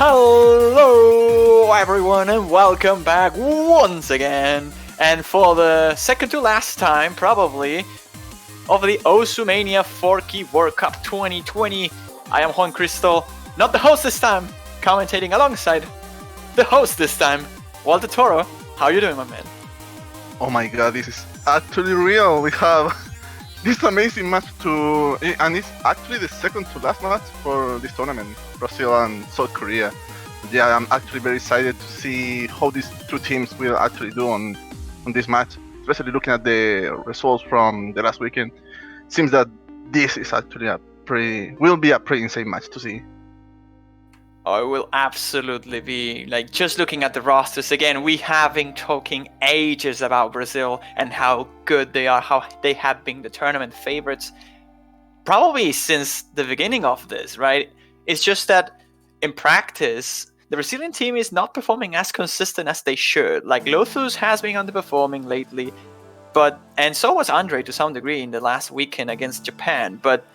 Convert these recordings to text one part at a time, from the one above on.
Hello everyone and welcome back once again, and for the second to last time probably of the Osumania 4-Key World Cup 2020. I am Juan Crystal, not the host this time, commentating alongside the host this time, Walter Toro. How you doing, my man? Oh my god, this is actually real. We have this amazing match and it's actually the second to last match for this tournament, Brazil and South Korea. Yeah, I'm actually very excited to see how these two teams will actually do on this match, especially looking at the results from the last weekend. Seems that this is actually will be a pretty insane match to see. Oh, it will absolutely be. Like, just looking at the rosters again, we have been talking ages about Brazil and how good they are, how they have been the tournament favorites probably since the beginning of this, right? It's just that in practice, the Brazilian team is not performing as consistent as they should. Like, Lothus has been underperforming lately, and so was Andre to some degree in the last weekend against Japan, but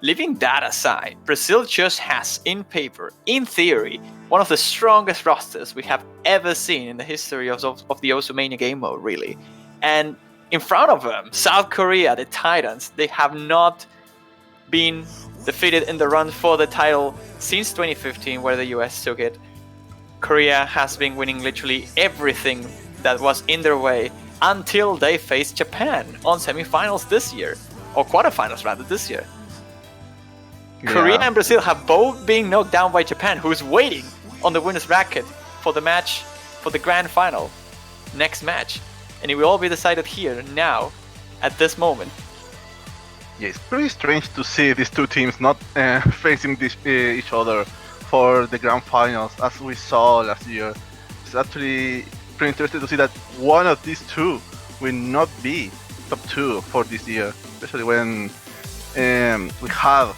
leaving that aside, Brazil just has, in paper, in theory, one of the strongest rosters we have ever seen in the history of the Osumania game mode, really. And in front of them, South Korea, the Titans, they have not been defeated in the run for the title since 2015, where the US took it. Korea has been winning literally everything that was in their way until they faced Japan on semifinals this year, or quarterfinals rather this year. Yeah. Korea and Brazil have both been knocked down by Japan, who is waiting on the winner's bracket for the match, for the grand final, next match. And it will all be decided here, now, at this moment. Yeah, it's pretty strange to see these two teams not facing each other for the grand finals, as we saw last year. It's actually pretty interesting to see that one of these two will not be top two for this year, especially when we have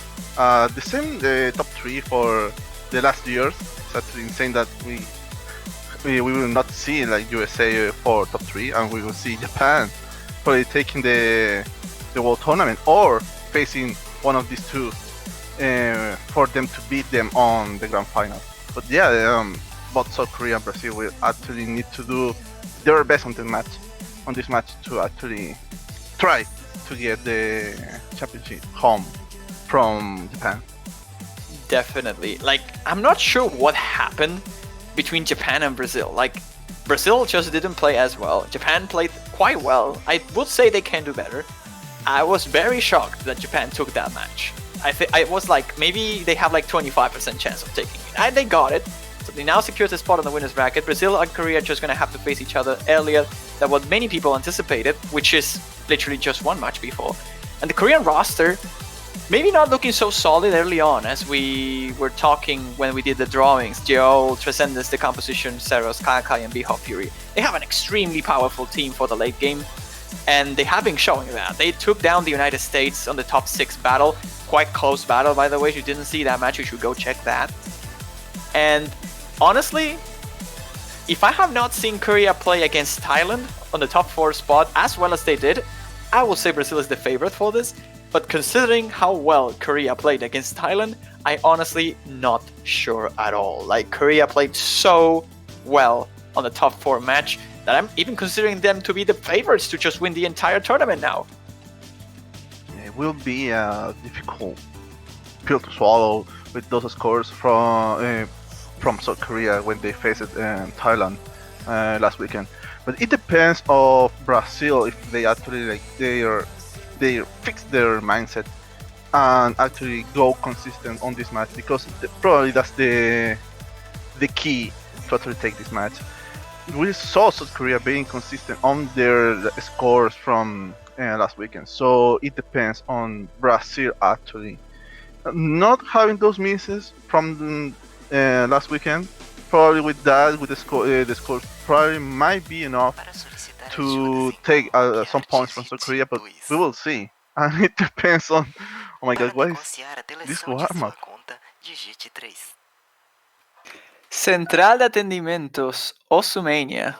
the same top three for the last years. It's actually insane that we will not see like USA for top three, and we will see Japan probably taking the World Tournament or facing one of these two for them to beat them on the grand final. But yeah, both South Korea and Brazil will actually need to do their best on this match to actually try to get the championship home from Japan. Definitely. Like, I'm not sure what happened between Japan and Brazil. Like, Brazil just didn't play as well. Japan played quite well. I would say they can do better. I was very shocked that Japan took that match. I was like, maybe they have like 25% chance of taking it. And they got it. So they now secured a spot on the winner's bracket. Brazil and Korea are just going to have to face each other earlier than what many people anticipated, which is literally just one match before. And the Korean roster, maybe not looking so solid early on as we were talking when we did the drawings. Geo, Transcendence, Decomposition, Ceros, Kakai, and Bihop Fury. They have an extremely powerful team for the late game, and they have been showing that. They took down the United States on the top 6 battle. Quite close battle, by the way. If you didn't see that match, you should go check that. And honestly, if I have not seen Korea play against Thailand on the top 4 spot as well as they did, I will say Brazil is the favorite for this. But considering how well Korea played against Thailand, I honestly not sure at all. Like, Korea played so well on the top 4 match that I'm even considering them to be the favorites to just win the entire tournament now. It will be a difficult pill to swallow with those scores from South Korea when they faced Thailand last weekend. But it depends of Brazil if they actually they fix their mindset and actually go consistent on this match, because probably that's the key to actually take this match. We saw South Korea being consistent on their scores from last weekend, so it depends on Brazil actually not having those misses from last weekend. Probably with that, with the score probably might be enough to take some points from South Korea, but we will see. And it depends on. Oh my god, what is this warm up? Central de Atendimentos, Osumania.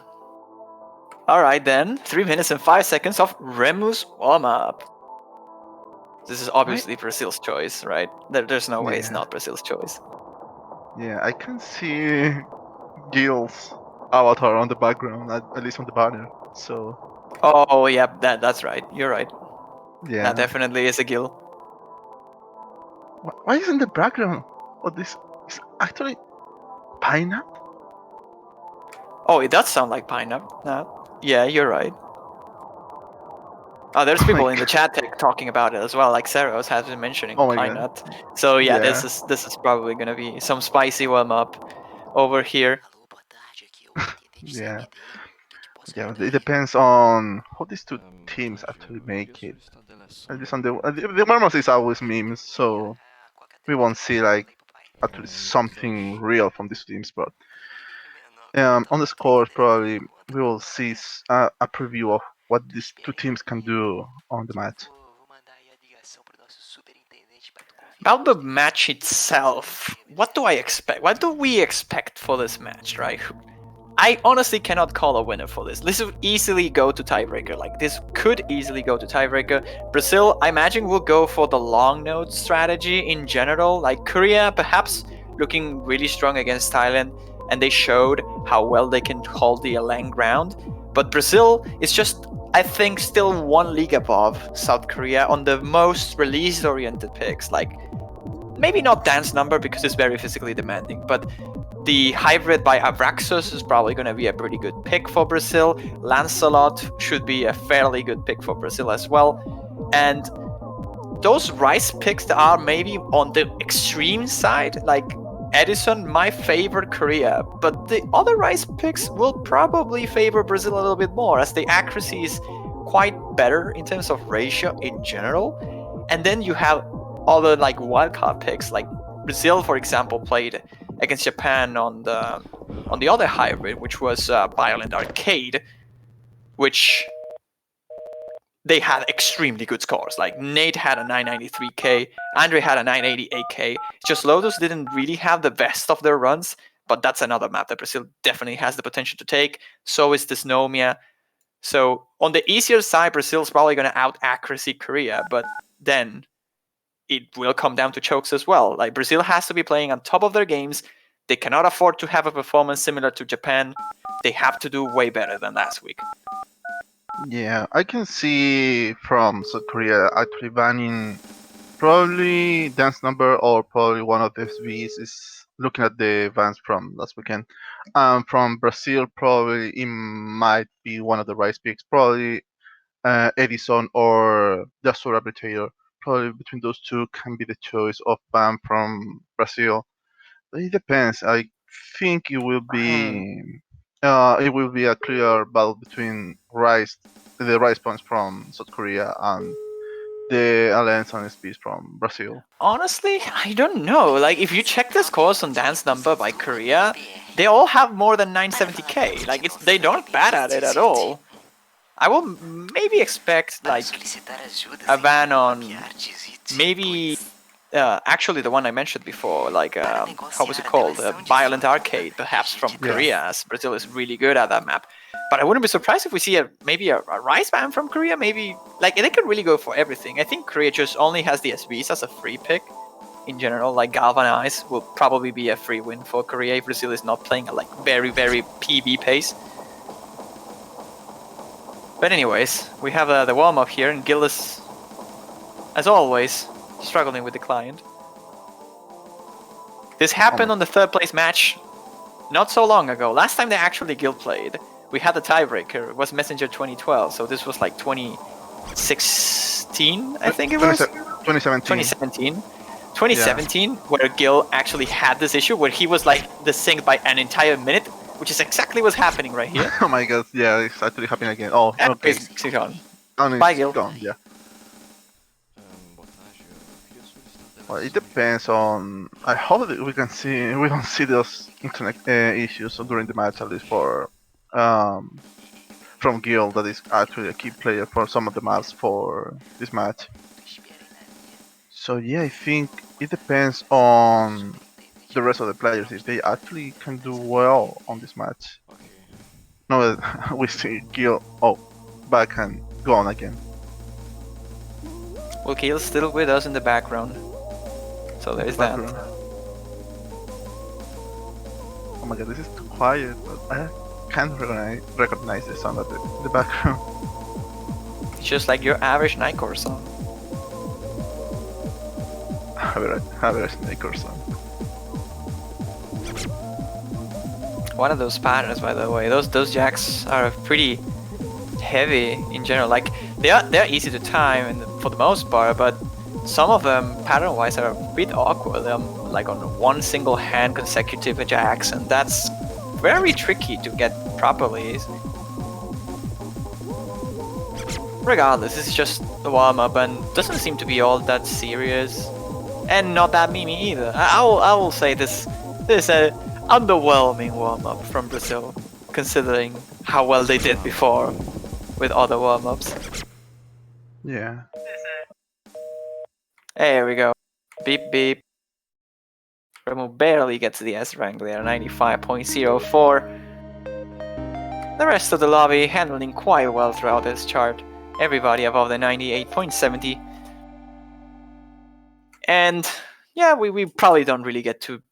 Alright then, 3 minutes and 5 seconds of Remus warm-up. This is obviously Brazil's choice, right? There's no way it's not Brazil's choice. Yeah, I can see Gil's avatar on the background, at least on the banner. So Oh, yeah, that's right. You're right. That yeah, definitely is a Gil. why isn't the background of this is actually pine nut? Oh, it does sound like Pine Nut. Yeah, you're right. Oh, there's Oh my people in the god! chat talking about it as well. Like Seros has been mentioning Oh my Pine god! Nut. So yeah, Yeah, this is probably gonna be some spicy warm up over here. yeah, yeah. It depends on how these two teams actually make it. At least on the Marmos is always memes, so we won't see like actually something real from these teams. But on the scores, probably we will see a preview of what these two teams can do on the match. About the match itself, what do I expect? What do we expect for this match, right? I honestly cannot call a winner for this. This would easily go to tiebreaker. Like, this could easily go to tiebreaker. Brazil, I imagine, will go for the long node strategy in general. Like, Korea, perhaps looking really strong against Thailand, and they showed how well they can hold the Alang ground. But Brazil is just, I think, still one league above South Korea on the most release-oriented picks. Like, maybe not dance number because it's very physically demanding, but the hybrid by Abraxas is probably going to be a pretty good pick for Brazil. Lancelot should be a fairly good pick for Brazil as well. And those Rice picks that are maybe on the extreme side, like Edison might favor Korea, but the other Rice picks will probably favor Brazil a little bit more, as the accuracy is quite better in terms of ratio in general. And then you have other like wildcard picks, like Brazil, for example, played against Japan on the other hybrid, which was Violent Arcade, which they had extremely good scores. Like Nate had a 993k, Andre had a 988k. Just Lotus didn't really have the best of their runs, but that's another map that Brazil definitely has the potential to take. So is Dysnomia. So on the easier side, Brazil's probably going to out accuracy Korea, but then it will come down to chokes as well. Like Brazil has to be playing on top of their games. They cannot afford to have a performance similar to Japan. They have to do way better than last week. Yeah, I can see from South Korea actually banning probably dance number or probably one of the SVs is looking at the bans from last weekend. From Brazil, probably it might be one of the rice picks, probably Edison or the Asura Retail. Probably between those two can be the choice of ban from Brazil. But it depends. I think it will be a clear battle between the rice points from South Korea and the Alliance and SPs from Brazil. Honestly, I don't know. Like, if you check the scores on Dance Number by Korea, they all have more than 970k. Like, they don't bad at it at all. I will maybe expect like a ban on maybe actually the one I mentioned before, like how was it called? Violent Arcade, perhaps from Korea, as Brazil is really good at that map. But I wouldn't be surprised if we see maybe a Rise ban from Korea. Maybe like they could really go for everything. I think Korea just only has the SVs as a free pick in general. Like Galvanize will probably be a free win for Korea if Brazil is not playing at like very PB pace. But anyways, we have the warm up here, and Gil is, as always, struggling with the client. This happened on the third place match not so long ago. Last time they actually Gil played, we had the tiebreaker. It was Messenger 2012, so this was like 2016, I think it was? 2017. 2017, where Gil actually had this issue, where he was like synced by an entire minute, which is exactly what's happening right here. Oh my god, yeah, it's actually happening again. Oh, okay. It's gone. Bye, Gil. Gone, yeah. Well, it depends on. I hope that we don't see those internet issues during the match, at least for from Gil, that is actually a key player for some of the maps for this match. So yeah, I think it depends on the rest of the players if they actually can do well on this match. Now that we see Gil back and gone again. Well, Gil's still with us in the background. So there's that. Oh my god, this is too quiet. But I can't recognize the song in the background. It's just like your average Nightcore song. Average Nightcore song. One of those patterns, by the way. Those jacks are pretty heavy in general. Like they're easy to time and for the most part, but some of them pattern-wise are a bit awkward. They're like on one single hand consecutive jacks, and that's very tricky to get properly. Regardless, this is just a warm-up and doesn't seem to be all that serious, and not that memey either. I will say this is a underwhelming warm-up from Brazil, considering how well they did before with other warm-ups. Yeah. There we go. Beep beep. Remo barely gets the S rank there, 95.04. The rest of the lobby handling quite well throughout this chart. Everybody above the 98.70. And yeah, we probably don't really get to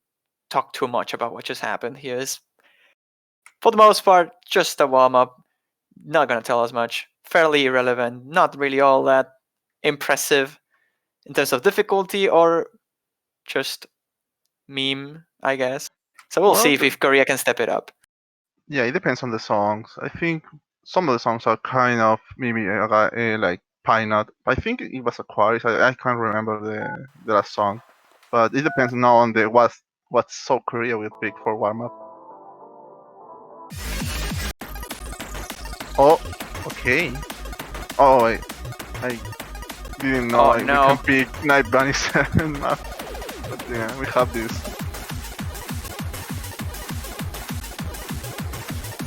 talk too much about what just happened here. Is for the most part just a warm-up. Not gonna tell us much. Fairly irrelevant. Not really all that impressive in terms of difficulty or just meme, I guess. So we'll see if Korea can step it up. Yeah, it depends on the songs. I think some of the songs are kind of maybe like Pine Nut. I think it was Aquarius. I can't remember the last song, but it depends now on the what South Korea will pick for warm up. Oh, okay. Oh, I didn't know we can pick Night Bunny 7 map. But yeah, we have this.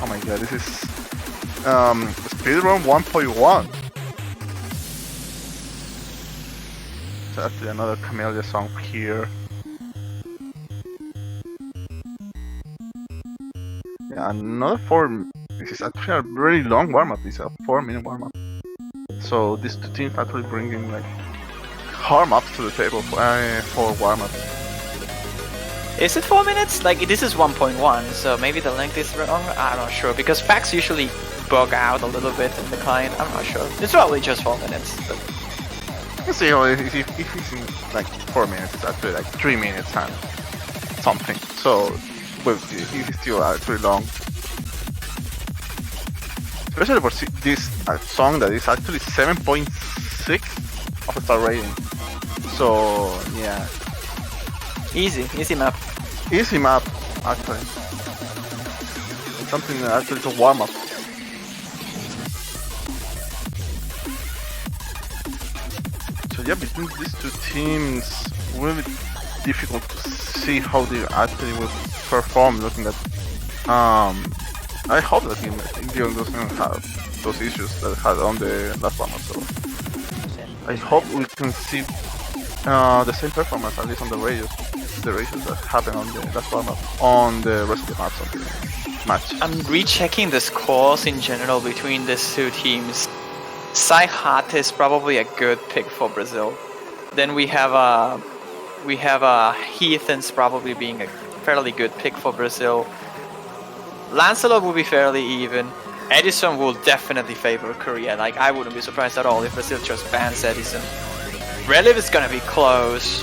Oh my god, this is speedrun 1.1. So actually another Camellia song here. Yeah, another 4. This is actually a very long warm-up. It's a 4-minute warm-up. So these two teams actually bringing like warm-ups to the table for warm-up. Is it 4 minutes? Like this is 1.1, so maybe the length is wrong. I'm not sure because packs usually bug out a little bit in the client. I'm not sure. It's probably just 4 minutes. But... Let's see if it's in like 4 minutes. It's actually like 3 minutes and something. So, well, it's still pretty long. Especially for this song that is actually 7.6 of a star rating. So yeah. Easy map. Easy map, actually. Something that actually is a warm up. So yeah, between these two teams, really difficult to see how they actually will perform. Looking at, I hope that Indian doesn't have those issues that it had on the last one. So I hope we can see the same performance at least on the radius that happened on the last warm-up on the rest of the maps of the match. I'm rechecking the scores in general between these two teams. Saihat is probably a good pick for Brazil. Then we have Heathens probably being a fairly good pick for Brazil. Lancelot will be fairly even. Edison will definitely favor Korea. Like I wouldn't be surprised at all if Brazil just bans Edison. Reliv is gonna be close.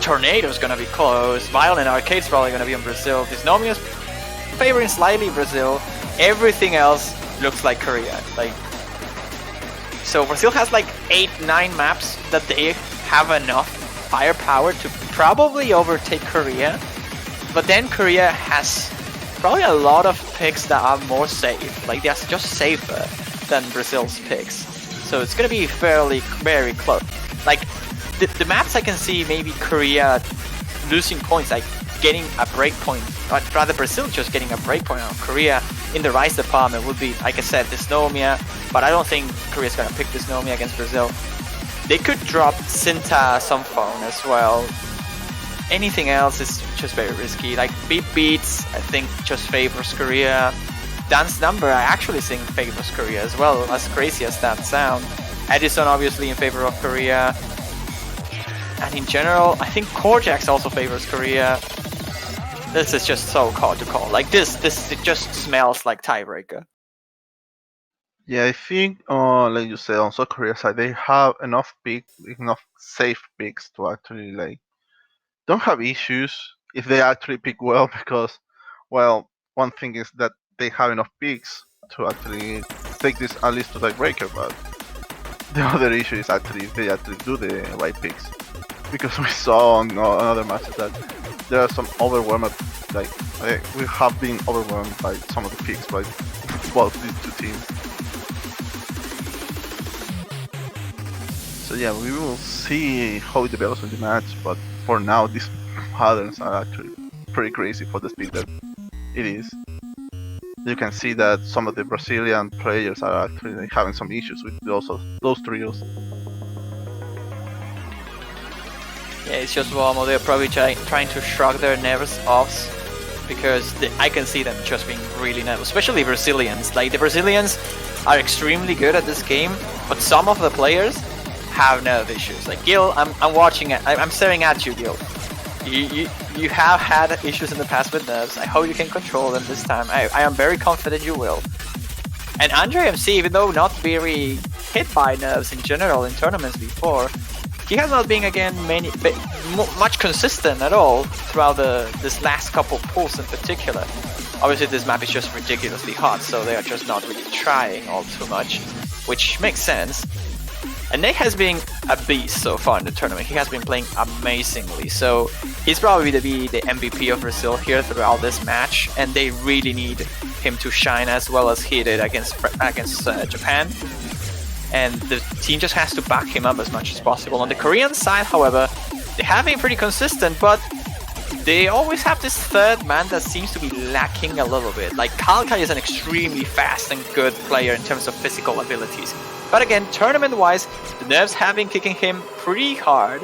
Tornado's gonna be close. Violent Arcade's probably gonna be on Brazil. Dysnomia's favoring slightly Brazil. Everything else looks like Korea. Like so Brazil has like 8-9 maps that they have enough firepower to probably overtake Korea. But then Korea has probably a lot of picks that are more safe. Like they're just safer than Brazil's picks. So it's gonna be very close. Like the maps I can see maybe Korea losing points, like getting a break point, or rather Brazil just getting a break point on Korea in the Rise department would be, like I said, Dysnomia, but I don't think Korea's gonna pick Dysnomia against Brazil. They could drop Sinta some phone as well. Anything else is just very risky. Like Beat Beats, I think just favors Korea. Dance Number, I actually think favors Korea as well, as crazy as that sound. Edison obviously in favor of Korea. And in general, I think Korjax also favors Korea. This is just so hard to call. Like this it just smells like tiebreaker. Yeah, I think, like you said, on South Korea side, they have enough safe picks to actually like don't have issues if they actually pick well because, well, one thing is that they have enough picks to actually take this at least to tiebreaker, but the other issue is actually if they actually do the right picks because we saw on other matches that there are some overwhelmed, like we have been overwhelmed by some of the picks by both these two teams. So yeah, we will see how it develops in the match, but for now these patterns are actually pretty crazy for the speed that it is. You can see that some of the Brazilian players are actually like, having some issues with those trios. Yeah, it's just Walmo. They're probably trying to shrug their nerves off because I can see them just being really nervous, especially Brazilians. Like the Brazilians are extremely good at this game, but some of the players have nerve issues. Like Gil, I'm watching it. I'm staring at you, Gil. You have had issues in the past with nerves. I hope you can control them this time. I am very confident you will. And Andre MC, even though not very hit by nerves in general in tournaments before, he has not been again much consistent at all throughout this last couple pulls in particular. Obviously this map is just ridiculously hot, so they are just not really trying all too much, which makes sense. And Nate has been a beast so far in the tournament. He has been playing amazingly, so he's probably to be the MVP of Brazil here throughout this match, and they really need him to shine as well as he did against Japan. And the team just has to back him up as much as possible. On the Korean side, however, they have been pretty consistent, but they always have this third man that seems to be lacking a little bit. Like Kalkai is an extremely fast and good player in terms of physical abilities. But again, tournament-wise, the nerves have been kicking him pretty hard.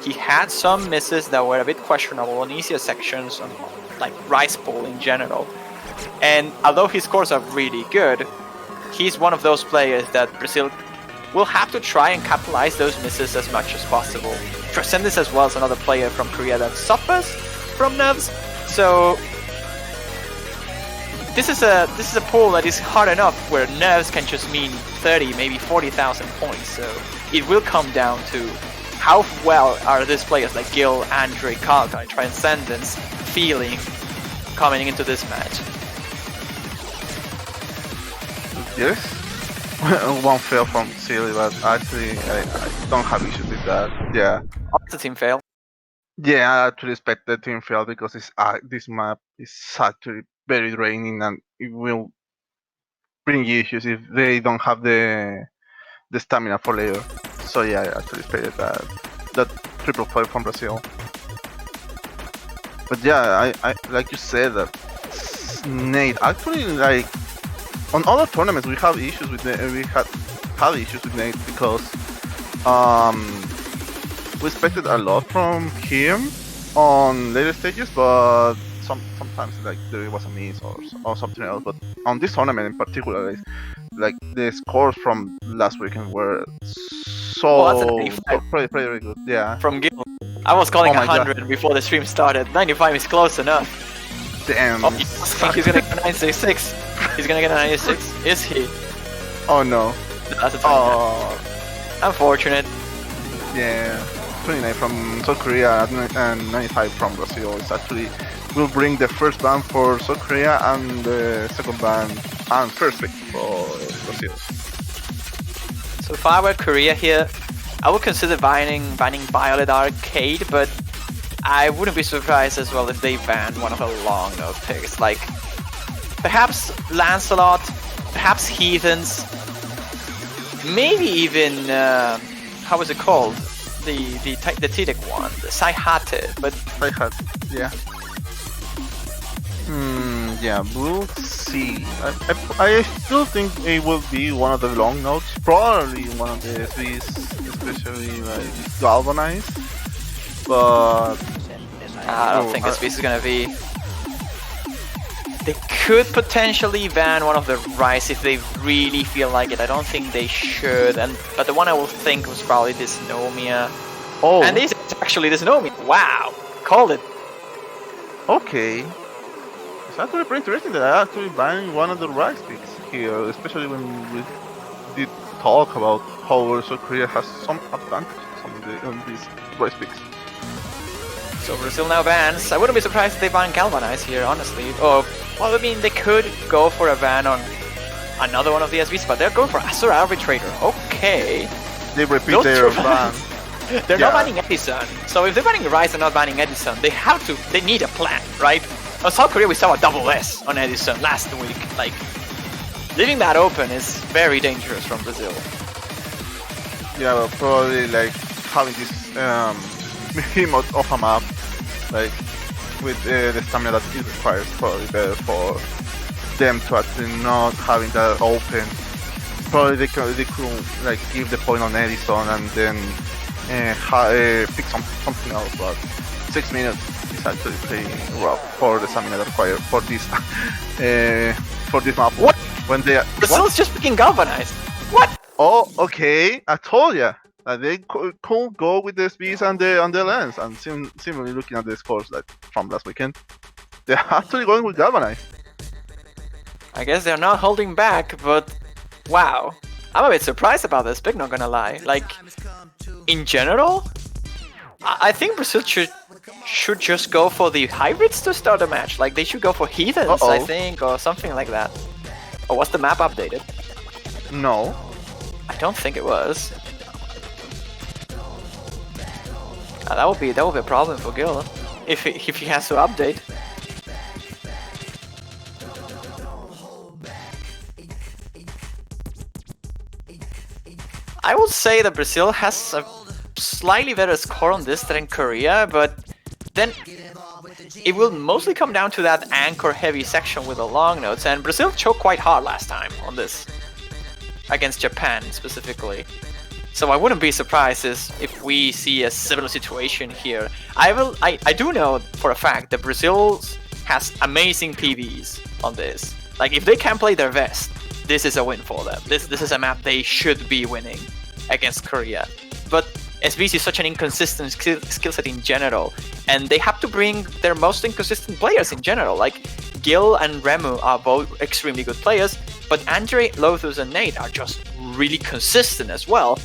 He had some misses that were a bit questionable on easier sections, on like Rice Bowl in general. And although his scores are really good, he's one of those players that Brazil will have to try and capitalize those misses as much as possible. Transcendence as well as another player from Korea that suffers from nerves. So this is a pool that is hard enough where nerves can just mean 30, maybe 40,000 points. So it will come down to how well are these players like Gil, Andre, Kalkai, Transcendence feeling coming into this match. Yes, one fail from Silly, but actually I don't have issues with that. Yeah. It's a team fail. Yeah, I actually expect the team fail because this map is actually very draining and it will bring issues if they don't have the stamina for later. So yeah, I actually expected that triple fail from Brazil. But yeah, I like you said that Nate actually like on other tournaments we have issues with Nate. We had issues with Nate because we expected a lot from him on later stages, but sometimes like there was a miss or something else. But on this tournament in particular, like the scores from last weekend were so pretty good. Yeah. From Gil. I was calling 100 before the stream started. 95 is close enough. Damn. Oh, I think he's gonna get a 966. He's gonna get a 96. Is he? Oh no. That's a 29. Unfortunate. Yeah. 29 from South Korea and 95 from Brazil. It's actually will bring the first ban for South Korea and the second ban and first pick for Brazil. So if I were Korea here, I would consider banning Violet Arcade, but I wouldn't be surprised as well if they ban one of the long note picks, like perhaps Lancelot, perhaps Heathens, maybe even how was it called? The Tidek one, the Saihate, but Saihate, yeah. Yeah, we'll see. I still think it will be one of the long notes, probably one of the SVs, especially like galvanized. But I don't think SVs is gonna be. They could potentially ban one of the Rice if they really feel like it. I don't think they should. But the one I would think was probably this Nomia. Oh. And this is actually this Nomia. Wow, called it. Okay, it's actually pretty interesting that I actually buying one of the rice picks here, especially when we did talk about how South Korea has some advantages on these rice picks. So Brazil now bans. I wouldn't be surprised if they ban Galvanize here, honestly. Or, well, I mean, they could go for a ban on another one of the SBs, but they're going for Azure Arbitrator. Okay. They repeat Those their two ban. They're Yeah. not banning Edison. So if they're banning Rise and not banning Edison, they need a plan, right? On South Korea, we saw a double S on Edison last week. Like, leaving that open is very dangerous from Brazil. Yeah, well, probably like having this behemoth of a map, like with the stamina that it requires, probably better for them to actually not having that open. Probably they could like give the point on Edison and then pick something else. But 6 minutes is actually pretty rough for the stamina required for this map. What? When they Brazil's just picking Galvanized. What? Oh, okay. I told ya that they could go with the SBs and the lens. And similarly, looking at the scores like from last weekend, they're actually going with Galvanize. I guess they're not holding back, but wow. I'm a bit surprised about this pick, not gonna lie. Like, in general, I think Brazil should just go for the hybrids to start a match. Like, they should go for Heathens, I think, or something like that. Or was the map updated? No. I don't think it was. That would be a problem for Gil if he has to update. I would say that Brazil has a slightly better score on this than Korea, but then it will mostly come down to that anchor-heavy section with the long notes, and Brazil choked quite hard last time on this, against Japan specifically. So I wouldn't be surprised if we see a similar situation here. I do know for a fact that Brazil has amazing PVs on this. Like, if they can play their best, this is a win for them. This is a map they should be winning against Korea. But SBC is such an inconsistent skill set in general, and they have to bring their most inconsistent players in general. Like, Gil and Remu are both extremely good players, but Andre, Lothus, and Nate are just really consistent as well.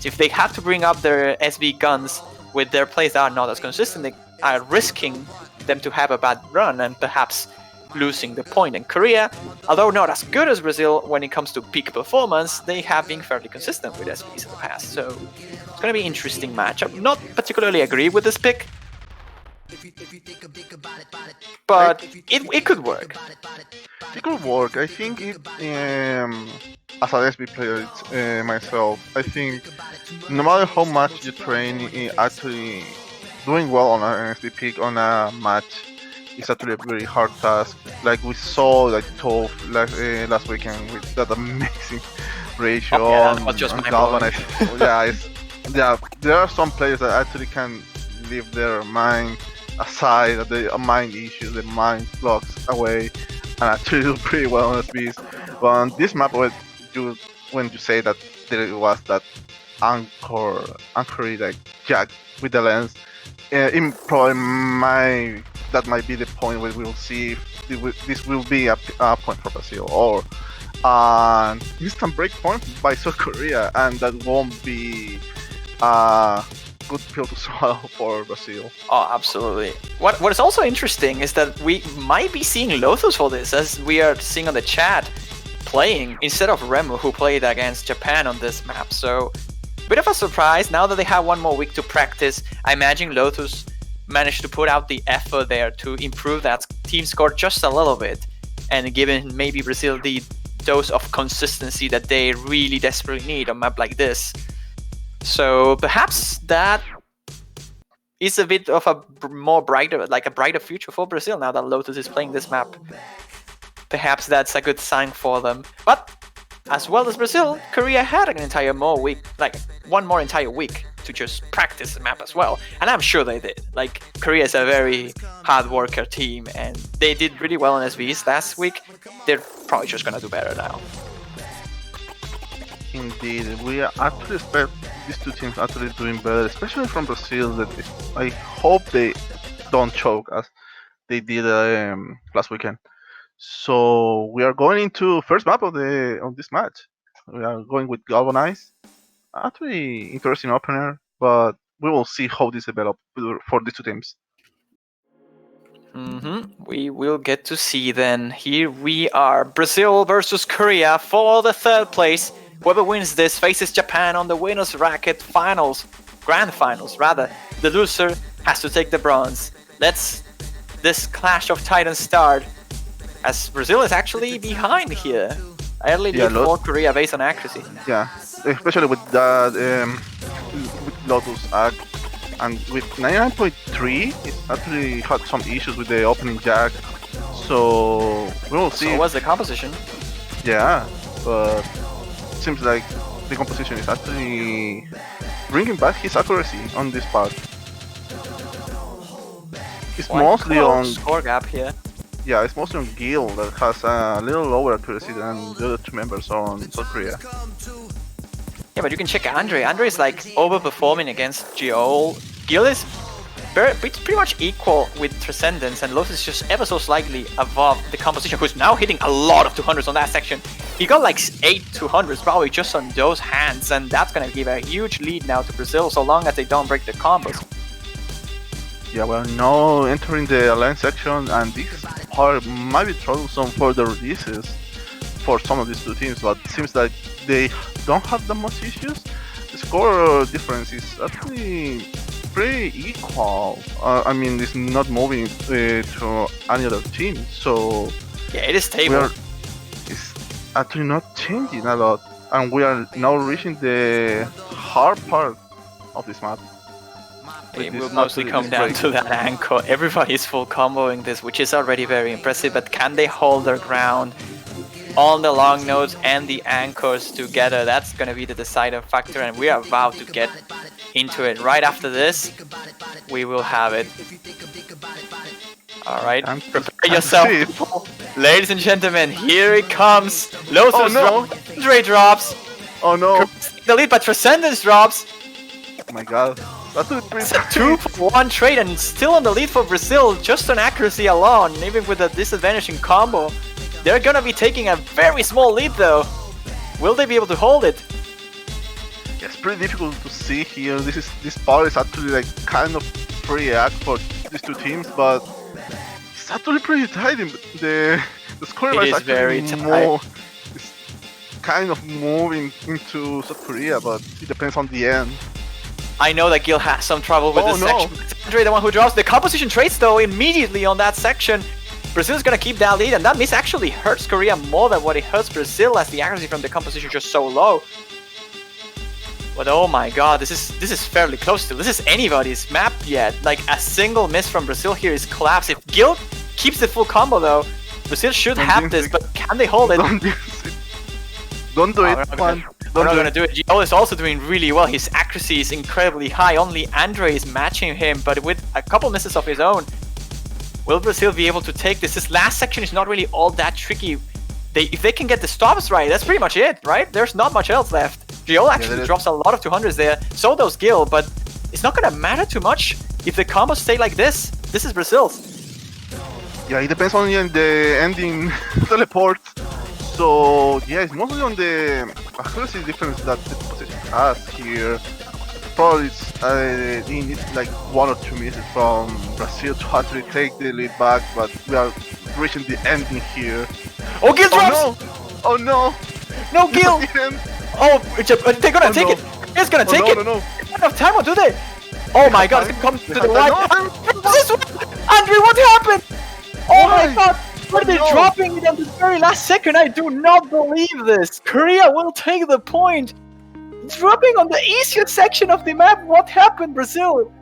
If they have to bring up their SB guns with their plays that are not as consistent, they are risking them to have a bad run and perhaps losing the point. And Korea, although not as good as Brazil when it comes to peak performance, they have been fairly consistent with SBs in the past. So it's going to be an interesting matchup. Not particularly agree with this pick, but it could work. It could work. I think it. As an SB player myself, I think no matter how much you train, actually doing well on an SB pick on a match is actually a very hard task. Like we saw, like Toph last weekend with that amazing ratio that was just on my Galvanize. There are some players that actually can leave their mind aside, the mind issues, the mind blocks away, and actually do pretty well on SBs. But on this map, when you say that there was that anchory like jack with the lens, that might be the point where we'll see if this will be a point for Brazil or an instant break point by South Korea, and that won't be a good pill to swallow for Brazil. Oh, absolutely. What is also interesting is that we might be seeing Lothus for this, as we are seeing on the chat, playing instead of Remu, who played against Japan on this map. So, bit of a surprise. Now that they have one more week to practice, I imagine Lothus managed to put out the effort there to improve that team score just a little bit, and giving maybe Brazil the dose of consistency that they really desperately need on a map like this. So perhaps that is a bit of a brighter future for Brazil now that Lotus is playing this map. Perhaps that's a good sign for them. But as well as Brazil, Korea had one more entire week to just practice the map as well. And I'm sure they did. Like, Korea is a very hard worker team, and they did really well on SVs last week. They're probably just gonna do better now. Indeed, we actually expect these two teams actually doing better, especially from Brazil. That I hope they don't choke us they did last weekend. So we are going into first map of this match. We are going with Galvanize. Actually, interesting opener, but we will see how this develops for these two teams. We will get to see then. Here we are, Brazil versus Korea for the third place. Whoever wins this faces Japan on the winners bracket finals, grand finals rather. The loser has to take the bronze. Let's this clash of titans start, as Brazil is actually behind here. Early lead for Korea based on accuracy. Yeah, especially with that with Lotus and with 99.3, it actually had some issues with the opening jack. So we will see. So what's the composition? Yeah, but it seems like the composition is actually bringing back his accuracy on this part. It's mostly on score gap here. Yeah, it's mostly on Gil that has a little lower accuracy than the other two members on South Korea. Yeah, but you can check Andre. Andre is like overperforming against Geol. Gil is pretty much equal with Transcendence, and Lotus is just ever so slightly above the composition, who's now hitting a lot of 200s on that section. He got like 8 200s probably just on those hands, and that's gonna give a huge lead now to Brazil, so long as they don't break the combos. Yeah, we're now entering the alliance section, and this part might be troublesome for the releases for some of these two teams, but it seems like they don't have that much issues. The score difference is actually pretty equal. I mean, it's not moving to any other team, so yeah, it is stable. It's actually not changing a lot, and we are now reaching the hard part of this map. It will mostly come down to that anchor. Everybody is full comboing this, which is already very impressive, but can they hold their ground on the long notes and the anchors together? That's going to be the deciding factor, and we are about to get into it. Right after this, we will have it. Alright, prepare yourself. Ladies and gentlemen, here it comes. Lotus drops, Andre drops. Oh no. The lead, but Transcendence drops. Oh my god. It's a 2-for-1 trade, and still on the lead for Brazil, just on accuracy alone, even with a disadvantage in combo. They're gonna be taking a very small lead though. Will they be able to hold it? Yeah, it's pretty difficult to see here. This part is actually like kind of free act for these two teams, but it's actually pretty tight. The score is actually more. It's kind of moving into South Korea, but it depends on the end. I know that Gil has some trouble with this section. It's Andre the one who drops. The composition trades though immediately on that section. Brazil's gonna keep that lead, and that miss actually hurts Korea more than what it hurts Brazil, as the accuracy from the composition is just so low. But oh my god, this is fairly close to. This is anybody's map yet. Like a single miss from Brazil here is collapse. If Gil keeps the full combo though, Brazil should have this, but can they hold it? Don't do it, man. We're not gonna do it. Gio is also doing really well. His accuracy is incredibly high. Only Andre is matching him, but with a couple misses of his own. Will Brazil be able to take this? This last section is not really all that tricky. If they can get the stops right, that's pretty much it, right? There's not much else left. Gio actually drops a lot of 200s there. So does Gil, but it's not gonna matter too much if the combos stay like this. This is Brazil's. Yeah, it depends only on the ending teleport. So yeah, it's mostly on the accuracy difference that the position has here. Probably they need like 1 or 2 misses from Brazil to actually take the lead back, but we are reaching the ending here. Oh, Gil drops! Oh no! No, Gil! Oh, they're gonna take it! It's gonna take it! No. They don't have time, or do they? Oh my god, it's gonna come to the right. Andre, what happened? Oh my god! Why are they dropping it on the very last second? I do not believe this! Korea will take the point! Dropping on the easiest section of the map, what happened, Brazil?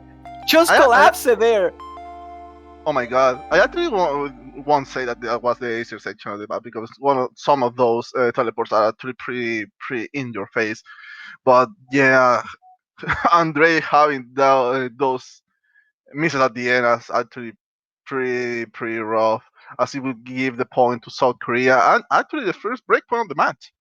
Just collapsed it there. Oh my god, I actually won't say that was the easier section of the map, because some of those teleports are actually pretty in your face. But yeah, Andre having those misses at the end is actually pretty rough, as it would give the point to South Korea, and actually the first breakpoint of the match.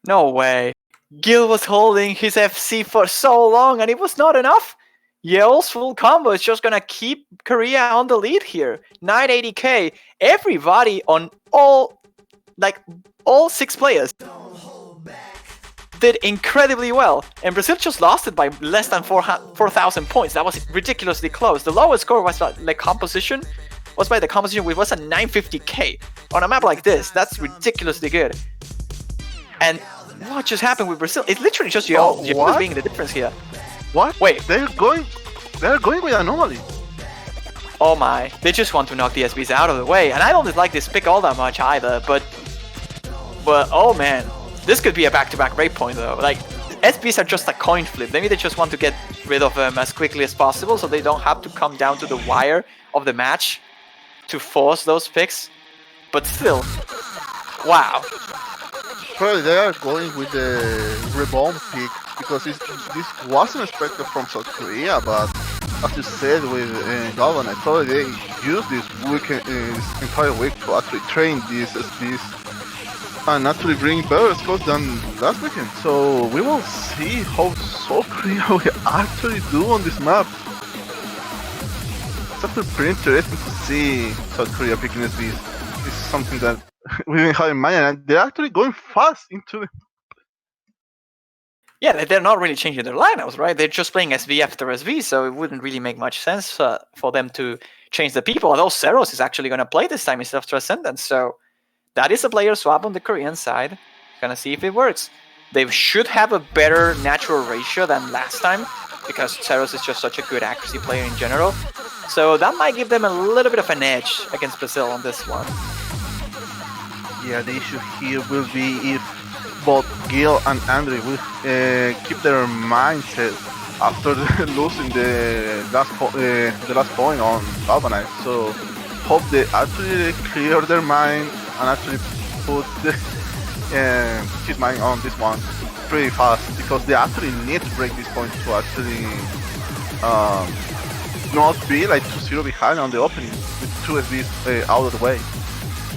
No way. Gil was holding his FC for so long and it was not enough? Yell's full combo is just gonna keep Korea on the lead here. 980k. Everybody on all 6 players did incredibly well, and Brazil just lost it by less than 4,000 points. That was ridiculously close. The lowest score was composition. Was by the composition, which was a 950k on a map like this. That's ridiculously good. And what just happened with Brazil? It's literally just Yell being the difference here. What? Wait. They're going with anomaly. Oh my. They just want to knock the SBs out of the way. And I don't like this pick all that much either, but oh man. This could be a back-to-back breakpoint though. Like, SBs are just a coin flip. Maybe they just want to get rid of them as quickly as possible so they don't have to come down to the wire of the match to force those picks. But still, wow. Probably they are going with the Reborn pick because this wasn't expected from South Korea, but as you said with Galvan, probably they used this weekend, this entire week to actually train these SBs and actually bring better scores than last weekend. So we will see how South Korea will actually do on this map. It's actually pretty interesting to see South Korea picking SBs. This is something that we've been having mania, and they're actually going fast into the... Yeah, they're not really changing their lineups, right? They're just playing SV after SV, so it wouldn't really make much sense for them to change the people. Although Zeros is actually going to play this time instead of Transcendence, so that is a player swap on the Korean side. Gonna see if it works. They should have a better natural ratio than last time, because Zeros is just such a good accuracy player in general. So that might give them a little bit of an edge against Brazil on this one. Yeah, the issue here will be if both Gil and Andre will keep their mindset after losing the last point on Galvanize. So hope they actually clear their mind and actually put his mind on this one pretty fast, because they actually need to break this point to actually not be like 2-0 behind on the opening with 2 SBs out of the way.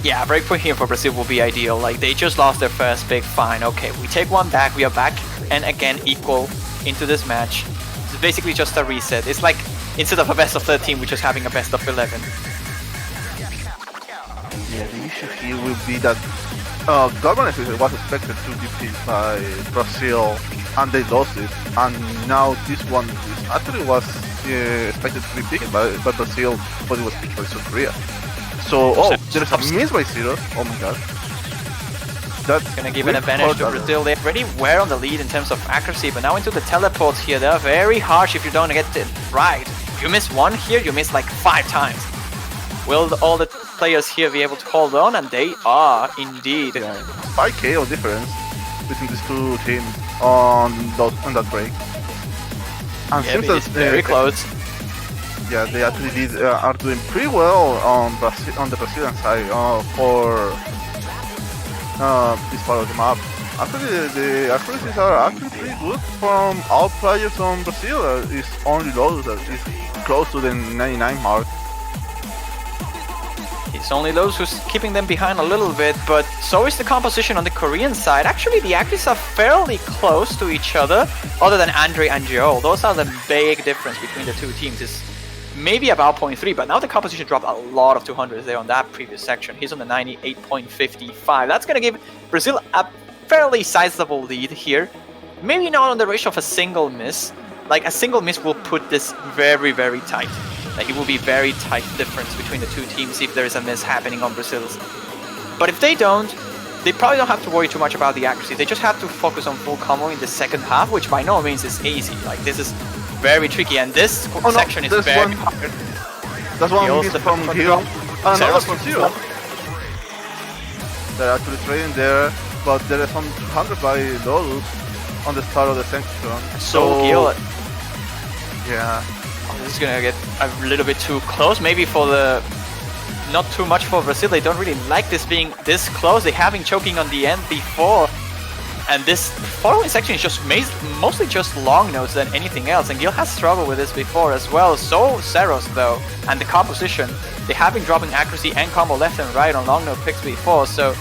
Yeah, breakpoint here for Brazil will be ideal. Like, they just lost their first big, fine, okay, we take one back, we are back and again equal into this match. It's basically just a reset. It's like, instead of a best of 13, we're just having a best of 11. Yeah, the issue here will be that Galvanize was expected to defeat by Brazil and they lost it, and now this one actually was expected to be picked by Brazil, but it was picked by South Korea. So, there's a miss by Zero. Oh my god. That's gonna give an advantage to Brazil. They already were on the lead in terms of accuracy, but now into the teleports here, they're very harsh if you don't get it right. If you miss one here, you miss like 5 times. Will all the players here be able to hold on? And they are, indeed. Yeah, 5k of difference between these two teams on that break. And yeah, it's very close. Yeah, they actually are doing pretty well on the Brazilian side for this part of the map. Actually, the accuracies are actually pretty good from all players on Brazil. It's only Lotus that is close to the 99 mark. It's only Lotus who's keeping them behind a little bit, but so is the composition on the Korean side. Actually, the accuracies are fairly close to each other, other than Andre and Joel. Those are the big difference between the two teams. It's maybe about 0.3, but now the composition dropped a lot of 200s there on that previous section. He's on the 98.55. That's going to give Brazil a fairly sizable lead here. Maybe not on the ratio of a single miss. Like, a single miss will put this very, very tight. Like, it will be very tight difference between the two teams if there is a miss happening on Brazil's. But if they don't, they probably don't have to worry too much about the accuracy. They just have to focus on full combo in the second half, which by no means is easy. Like, this is very tricky, and this section is very hard. That's one miss from Gil, and another from Zero. They're actually trading there, but there is some 200 by Lotus on the start of the section. So Gil, yeah. This is gonna get a little bit too close, maybe for the... Not too much for Brazil. They don't really like this being this close. They have been choking on the end before. And this following section is just mostly just long notes than anything else. And Gil has struggled with this before as well. So Zeros though, and the composition, they have been dropping accuracy and combo left and right on long note picks before. So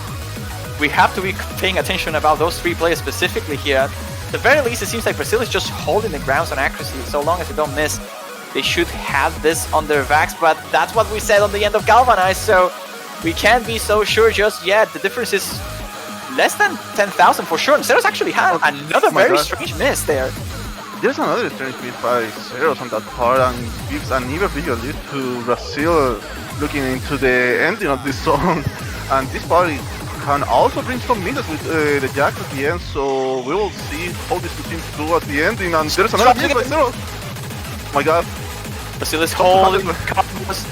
we have to be paying attention about those 3 players specifically here. the very least, it seems like Brazil is just holding the grounds on accuracy. So long as they don't miss, they should have this on their backs. But that's what we said on the end of Galvanize, so we can't be so sure just yet. The difference is less than 10,000 for sure. And Zeros actually had another very strange miss there. There's another strange miss by Zeros on that part and gives an even bigger lead to Brazil looking into the ending of this song. And this party can also bring some misses with the Jack at the end, so we will see how these two teams do at the ending. And there's another miss by Zeros. Oh my god. Brazil is holding combos.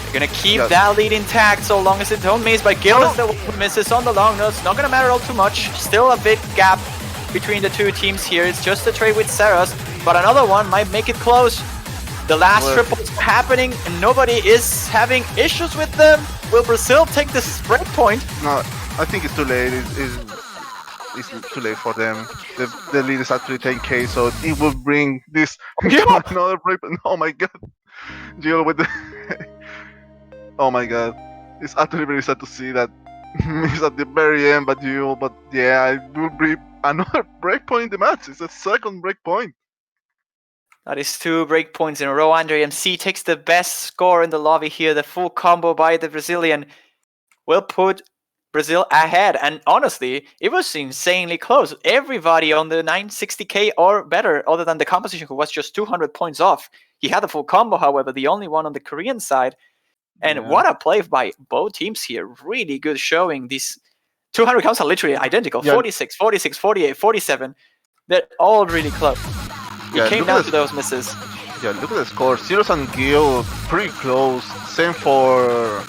They're gonna keep that lead intact so long as they don't miss, but Gil is the one who misses on the long notes. Not gonna matter all too much. Still a big gap between the two teams here. It's just a trade with Zeros, but another one might make it close. The last triples are happening and nobody is having issues with them. Will Brazil take this break point? No, I think it's too late. It's too late for them. The lead is actually 10k, so it will bring this another break. Oh my god. Gil with the... Oh my god. It's actually very sad to see that miss at the very end, but yeah, it will bring another breakpoint in the match. It's a second breakpoint. That is 2 breakpoints in a row. Andre MC takes the best score in the lobby here. The full combo by the Brazilian will put Brazil ahead. And honestly, it was insanely close. Everybody on the 960k or better, other than the composition who was just 200 points off. He had the full combo, however, the only one on the Korean side. And what a play by both teams here. Really good showing. These 200 counts are literally identical. 46, 46, 48, 47. They're all really close. It came down to those misses. Yeah, look at the score. Zeros and Gil pretty close. Same for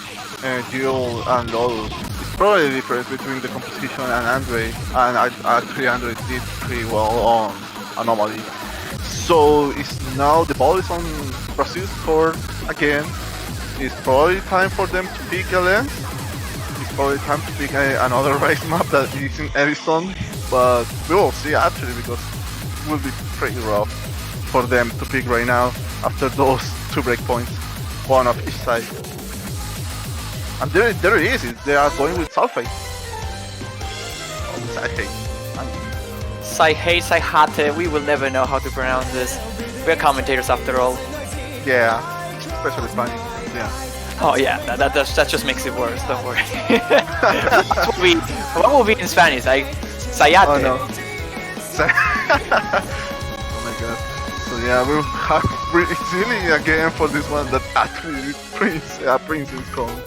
Gil and Lodus. It's probably the difference between the composition and Andre. And actually Andre did pretty well on Anomaly. So it's now the ball is on Brazil's court again. It's probably time for them to pick a lane. It's probably time to pick another race map that is in Edison. But we will see actually, because it will be pretty rough for them to pick right now after those 2 breakpoints, one of each side. And there it is. They are going with Sulfate. Saihate, we will never know how to pronounce this. We're commentators after all. Yeah, especially Spanish. Yeah. Oh yeah, that just makes it worse. Don't worry. what will be in Spanish? Like Sayate. Oh no. Oh my god. So yeah, we'll have Brazil again for this one that actually Prince is called.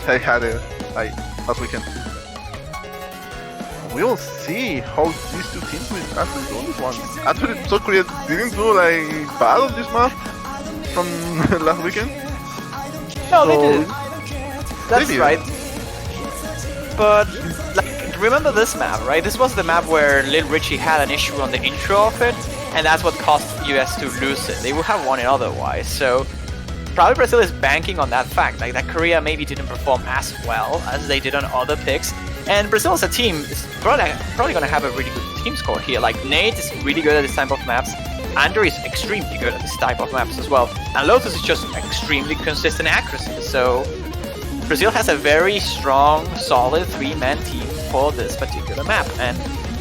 I had it last weekend. We will see how these two teams will actually do this one. Actually, South Korea didn't do like bad on this map from last weekend. No, they did. That's right. But like, remember this map, right? This was the map where Lil Richie had an issue on the intro of it, and that's what caused US to lose it. They would have won it otherwise. So probably Brazil is banking on that fact, like that Korea maybe didn't perform as well as they did on other picks. And Brazil as a team is probably going to have a really good team score here. Like Nate is really good at this type of maps. Andre is extremely good at this type of maps as well. And Lotus is just extremely consistent accuracy. So Brazil has a very strong, solid 3-man team for this particular map. And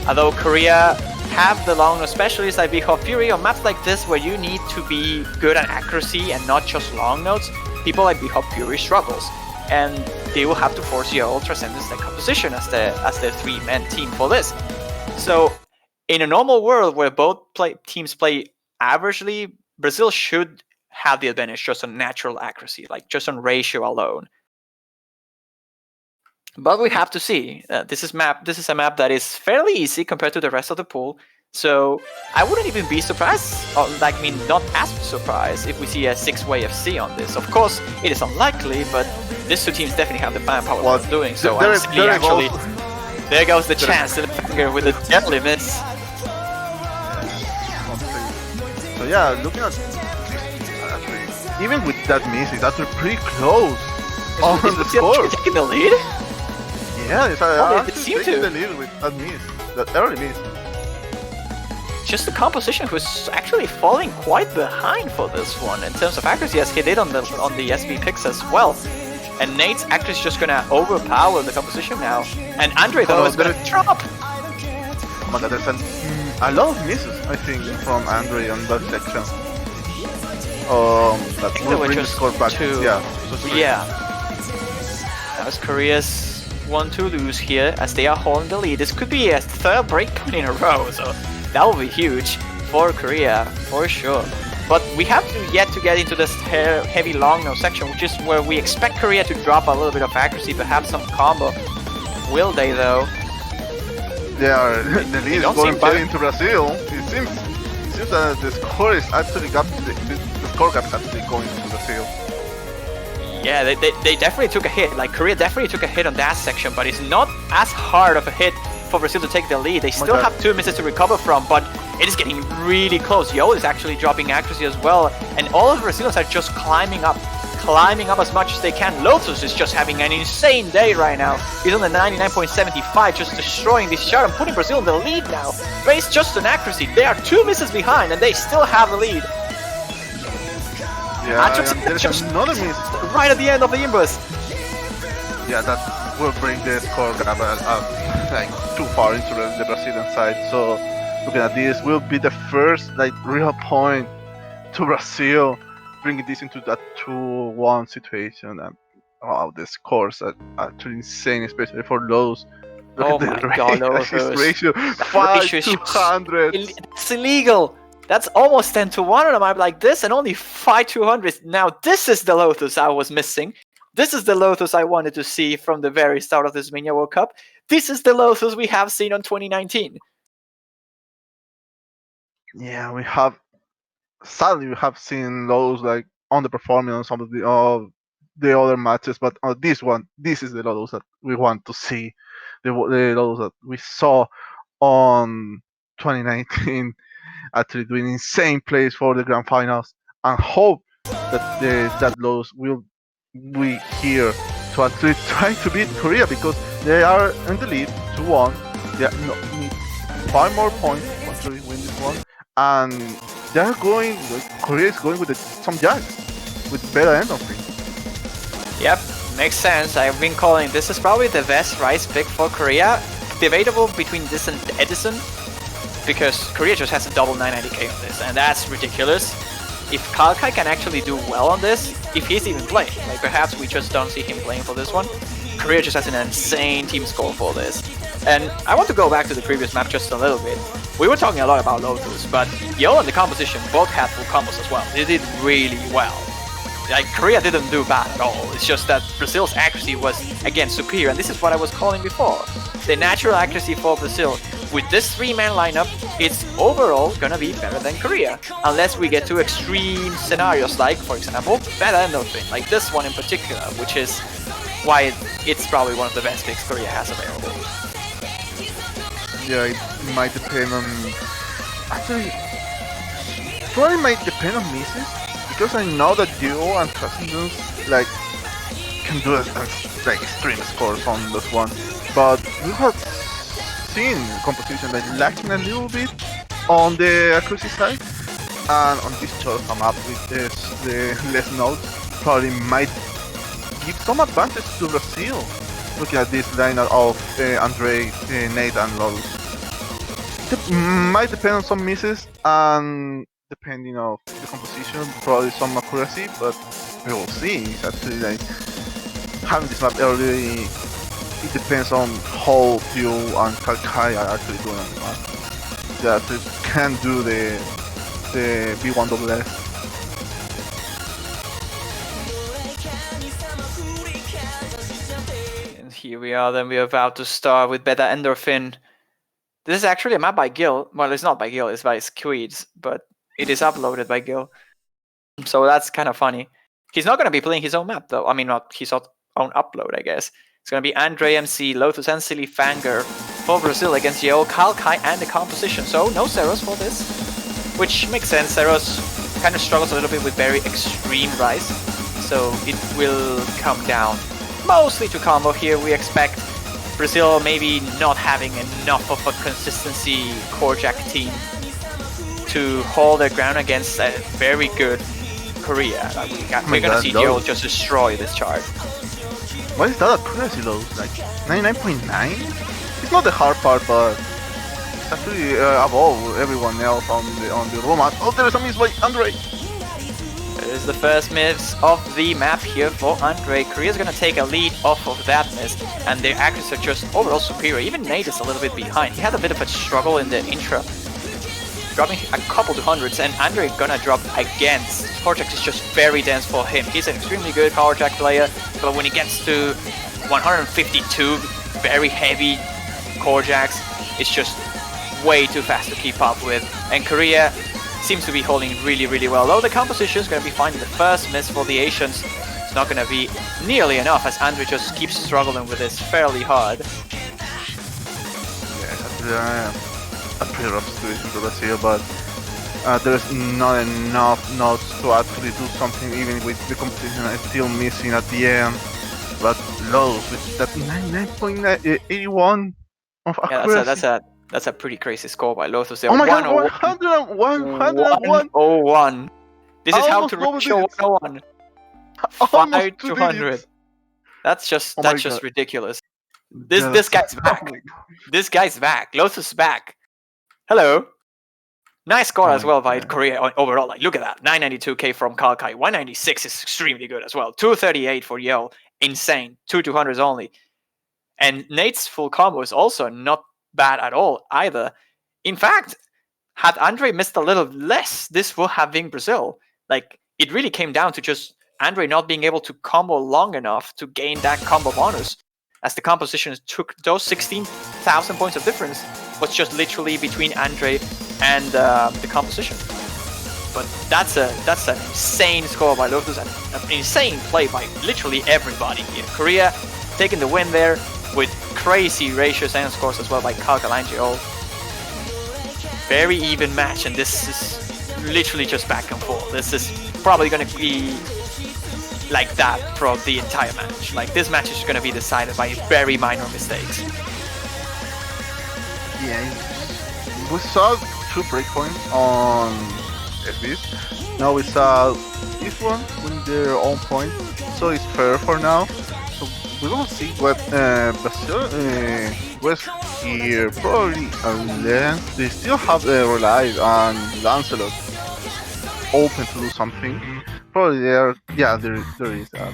although Korea have the long node specialists like Big Hot Fury on maps like this where you need to be good at accuracy and not just long nodes, people like Big Hot Fury struggles. And they will have to force your Transcendence and composition as their 3-man team for this. So in a normal world where both teams play averagely, Brazil should have the advantage just on natural accuracy, like just on ratio alone. But we have to see. This is a map that is fairly easy compared to the rest of the pool. So I wouldn't even be surprised, or like, I mean, not as surprised if we see a 6-way FC on this. Of course, it is unlikely, but these two teams definitely have the firepower of doing so. There goes the chance to the finger with a deadly miss. So yeah, looking at even with that miss, it's actually pretty close on the score. Taking the lead? Yeah, it's taking the lead with that miss, that early miss. Just the composition was actually falling quite behind for this one in terms of accuracy, as he did on the SB picks as well. And Nate's accuracy is just gonna overpower the composition now. And Andre though is gonna drop. Oh my god, there's an a lot of misses, I think, from Andre on that section. That will bring the score back. Yeah. That was Korea's 1-2 lose here as they are holding the lead. This could be a third breakpoint in a row, so that will be huge for Korea for sure. But we have yet to get into this heavy long no section, which is where we expect Korea to drop a little bit of accuracy, perhaps some combo. Will they though? They are. The lead is going back into Brazil. It seems that the score is actually the score gap is actually going to Brazil. Yeah, they definitely took a hit. Like Korea definitely took a hit on that section, but it's not as hard of a hit for Brazil to take the lead. They still have 2 misses to recover from, but it is getting really close. Yo is actually dropping accuracy as well, and all of the Brazilians are just climbing up as much as they can. Lotus is just having an insane day right now. He's on the 99.75, just destroying this shot and putting Brazil in the lead now. Based just on accuracy, they are 2 misses behind and they still have the lead. Yeah, there's another miss right at the end of the inverse. Yeah, that will bring the score gap like too far into the Brazilian side. So looking at this, will be the first like real point to Brazil, bringing this into that 2-1 situation. And wow, the scores are actually insane, especially for those. Look at the ratio 5-200. It's illegal. That's almost 10-1 on a map like this, and only 5-200. Now this is the Lotus I was missing. This is the Lotus I wanted to see from the very start of this Mania World Cup. This is the Lotus we have seen on 2019. Yeah, sadly we have seen those like underperforming on some of the other matches, but on this one, this is the Lotus that we want to see. The Lotus that we saw on 2019. Actually doing insane plays for the grand finals, and hope that that Lotus will be here to actually try to beat Korea, because they are in the lead 2-1. They need 5 more points to actually win this one, and they are going. Korea is going with some jacks with better end of it. Yep, makes sense. I've been calling this is probably the best Rice pick for Korea. Debatable between this and Edison, because Korea just has a double 990k on this, and that's ridiculous. If Kalkai can actually do well on this, if he's even playing, like perhaps we just don't see him playing for this one, Korea just has an insane team score for this. And I want to go back to the previous map just a little bit. We were talking a lot about Lotus, but Yo and the composition both had full combos as well. They did really well. Like, Korea didn't do bad at all. It's just that Brazil's accuracy was, again, superior, and this is what I was calling before. The natural accuracy for Brazil, with this 3-man lineup, it's overall gonna be better than Korea. Unless we get to extreme scenarios like, for example, better endorphin, like this one in particular, which is why it's probably one of the best picks Korea has available. Yeah, it might depend on... Actually, probably might depend on misses, because I know that Duo and Transcendence like can do like extreme scores on this one, but we have seen composition like lacking a little bit on the accuracy side, and on this short come up with the less notes probably might give some advantage to Brazil. Looking at this lineup of Andre, Nate, and Lotus, it might depend on some misses and depending on the composition, probably some accuracy, but we will see. It's actually like having this map early, it depends on how Fuel and Kalkai are actually doing on the map. They actually can do the B1SS. And here we are, then we're about to start with Beta Endorphin. This is actually a map by Gil. Well, it's not by Gil, it's by Squeeds, but it is uploaded by Gil. So that's kind of funny. He's not going to be playing his own map, though. I mean, not his own upload, I guess. It's going to be Andre MC, Lotus, and Silly Fanger for Brazil against Yeo, Kalkai, and the composition. So no Zeros for this, which makes sense. Zeros kind of struggles a little bit with very extreme Rise, so it will come down mostly to combo here. We expect Brazil maybe not having enough of a consistency core jack team to hold their ground against a very good Korea. We're gonna see Joel just destroy this chart. What is that accuracy low? Like 99.9? It's not the hard part, but He's actually above everyone else on the room. Oh, there is a miss by Andre. It is the first miss of the map here for Andre. Korea's gonna take a lead off of that miss, and their accuracy are just overall superior. Even Nate is a little bit behind. He had a bit of a struggle in the intro, dropping a couple to hundreds, and Andre gonna drop again. Power Jack is just very dense for him. He's an extremely good Power Jack player, but when he gets to 152 very heavy Core Jacks, it's just way too fast to keep up with. And Korea seems to be holding really, really well. Though the composition is going to be fine. The first miss for the Asians is not going to be nearly enough, as Andre just keeps struggling with this fairly hard. Yeah, a pretty rough situation for Brazil, but there's not enough notes to actually do something, even with the competition is still missing at the end. But Lowe's with that 99.81 of accuracy. Yeah, that's a pretty crazy score by Lothus there. Oh my god, 101! 101. This is how to reach 101. 5 to 100. That's just ridiculous. This guy's back. This guy's back. Lothus is back. Hello. Nice score as well by Korea overall. Like, look at that. 992k from Kalkai. 196 is extremely good as well. 238 for Yo. Insane. 200s only. And Nate's full combo is also not bad at all either. In fact, had Andre missed a little less, this would have been Brazil. Like, it really came down to just Andre not being able to combo long enough to gain that combo bonus, as the composition took those 16,000 points of difference was just literally between Andre and the composition. But that's an insane score by Lotus, and an insane play by literally everybody here. Korea taking the win there with crazy ratios and scores as well by Kalkalangio. Very even match, and this is literally just back and forth. This is probably going to be like that for the entire match. Like, this match is going to be decided by very minor mistakes. Yeah, we saw 2 breakpoints on this. Now we saw this one with their own point, so it's fair for now. So we will see what Brazil was here. Probably they still have Relay and Lancelot open to do something. Probably there is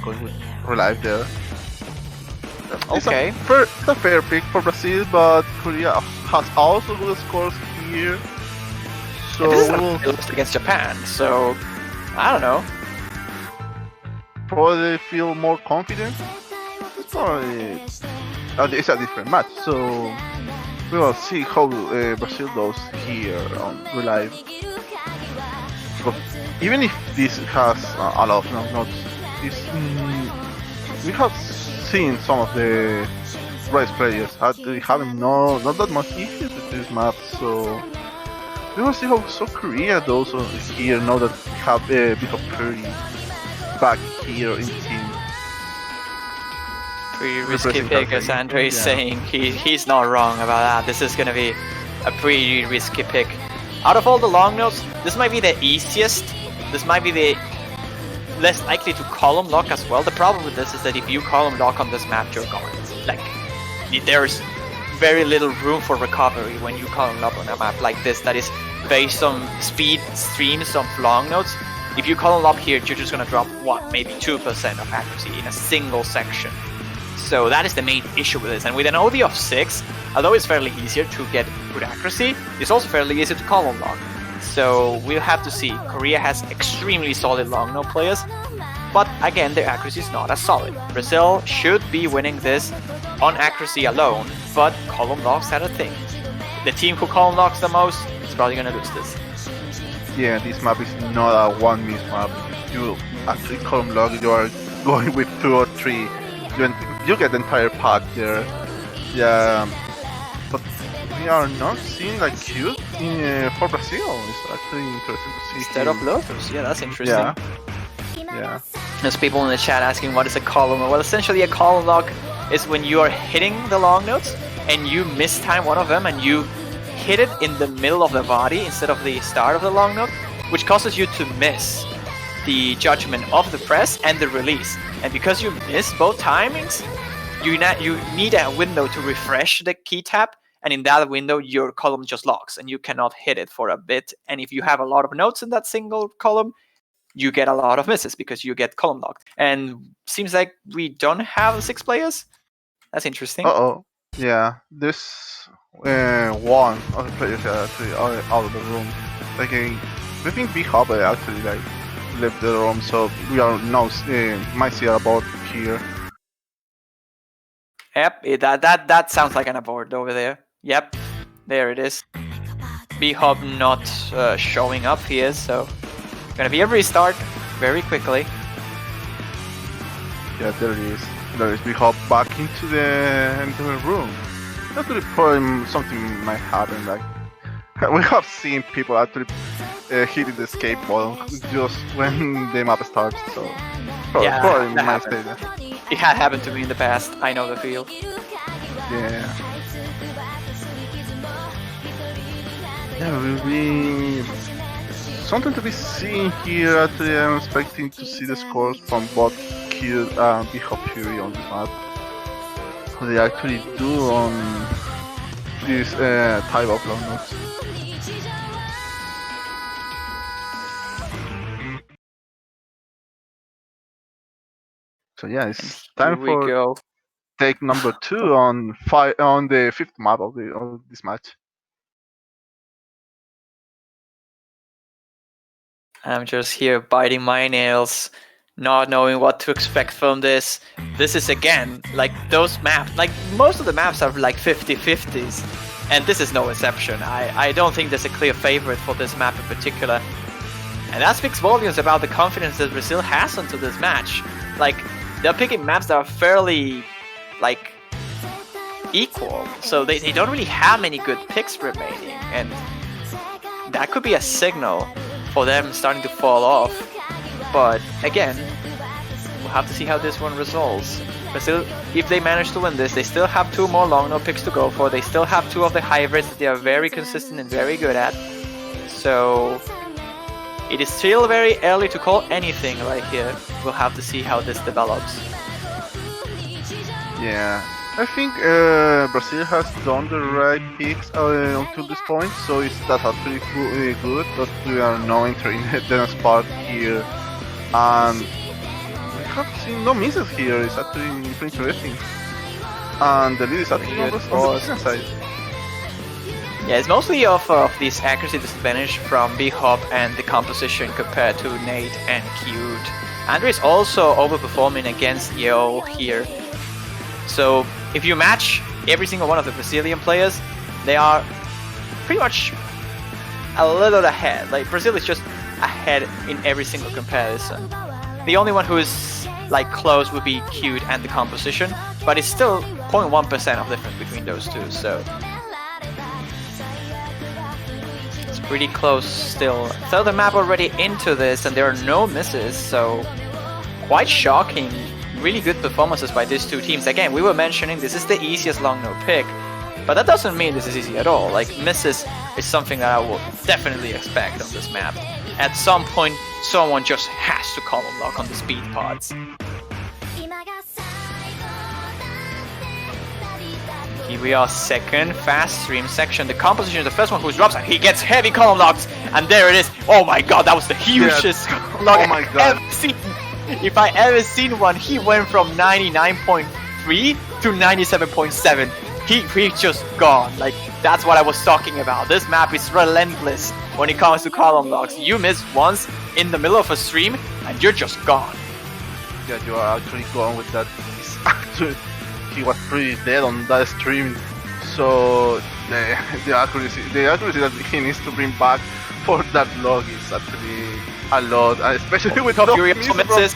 going with Relay there. Okay. It's a fair pick for Brazil, but Korea has also good scores here. So this is against Japan, so I don't know. Probably feel more confident. It's probably it's a different match, so we will see how Brazil does here on Relive. But even if this has a lot of notes, we have seen some of the race players having not that much issues with this map, so we will see how Korea does here now that we have a bit of Purdy back here in the team. Pretty risky pick, as Andre is saying. He's not wrong about that. This is gonna be a pretty risky pick. Out of all the long notes, this might be the easiest. This might be the less likely to column lock as well. The problem with this is that if you column lock on this map, you're gone. Like, there's very little room for recovery when you column lock on a map like this that is based on speed streams of long notes. If you column lock here, you're just gonna drop maybe 2% of accuracy in a single section. So that is the main issue with this. And with an OD of 6, although it's fairly easier to get good accuracy, it's also fairly easy to column lock. So we'll have to see. Korea has extremely solid long note players, but again, their accuracy is not as solid. Brazil should be winning this on accuracy alone, but column locks are a thing. The team who column locks the most is probably gonna lose this. Yeah, this map is not a one miss map. You actually column lock, you are going with 2 or 3. You get the entire pack there. Yeah, but we are not seeing like cute for Brazil. It's actually interesting to see. Instead of Lotus, yeah, that's interesting. Yeah. There's people in the chat asking what is a column. Well, essentially a column lock is when you are hitting the long notes and you mistime one of them and you hit it in the middle of the body instead of the start of the long note, which causes you to miss the judgment of the press and the release. And because you miss both timings, you need a window to refresh the key tap and in that window your column just locks and you cannot hit it for a bit. And if you have a lot of nodes in that single column, you get a lot of misses because you get column locked. And seems like we don't have 6 players. That's interesting. Uh-oh. Yeah, this one of the players are actually out of the room. Like, we think vv745 actually like left the room, so we are now might see a board here. Yep, that sounds like an abort over there. Yep, there it is. vv745 not showing up here, so gonna be a restart very quickly. Yeah, there it is. There is vv745 back into the room. Actually, probably something might happen. Like, we have seen people actually hitting the escape button just when the map starts. So probably might stay there. It had happened to me in the past. I know the feel. Yeah. Yeah, will be something to be seen here. Actually, I'm expecting to see the scores from both Q and vv745 Fury on this map. How they actually do on this type of long notes. So yeah, it's time for take number 2 on the 5th map of this match. I'm just here biting my nails, not knowing what to expect from this. This is again like those maps, like most of the maps are like 50-50s, and this is no exception. I don't think there's a clear favorite for this map in particular, and that speaks volumes about the confidence that Brazil has into this match. Like, they're picking maps that are fairly like equal, so they don't really have many good picks remaining, and that could be a signal for them starting to fall off. But again, we'll have to see how this one resolves. Brazil, if they manage to win this, they still have 2 more long note picks to go for. They still have 2 of the hybrids that they are very consistent and very good at. So it is still very early to call anything right here. We'll have to see how this develops. Yeah, I think Brazil has done the right picks until this point, so that's actually good, but we are now entering the next part here, and we have seen no misses here. It's actually pretty interesting, and the lead is actually on the business side. Yeah, it's mostly of this accuracy disadvantage from vv745 and the composition compared to Nate and Cute. Andre is also overperforming against Yo here. So if you match every single one of the Brazilian players, they are pretty much a little ahead. Like, Brazil is just ahead in every single comparison. The only one who is like close would be Cute and the composition, but it's still 0.1% of difference between those two. So it's pretty close still. Third the map already into this, and there are no misses. So quite shocking. Really good performances by these 2 teams. Again, we were mentioning this is the easiest long note pick, but that doesn't mean this is easy at all. Like, misses is something that I will definitely expect on this map. At some point, someone just has to column lock on the speed pods. Here we are, second fast stream section. The composition is the first one who drops, and he gets heavy column locks, and there it is. Oh my god, that was the hugest lock I've ever seen. If I ever seen one, he went from 99.3 to 97.7. He just gone. Like, that's what I was talking about. This map is relentless when it comes to column locks. You miss once in the middle of a stream, and you're just gone. Yeah, you are actually going with that. He was pretty dead on that stream. So the accuracy that he needs to bring back for that log is actually a lot, especially with Fury misses.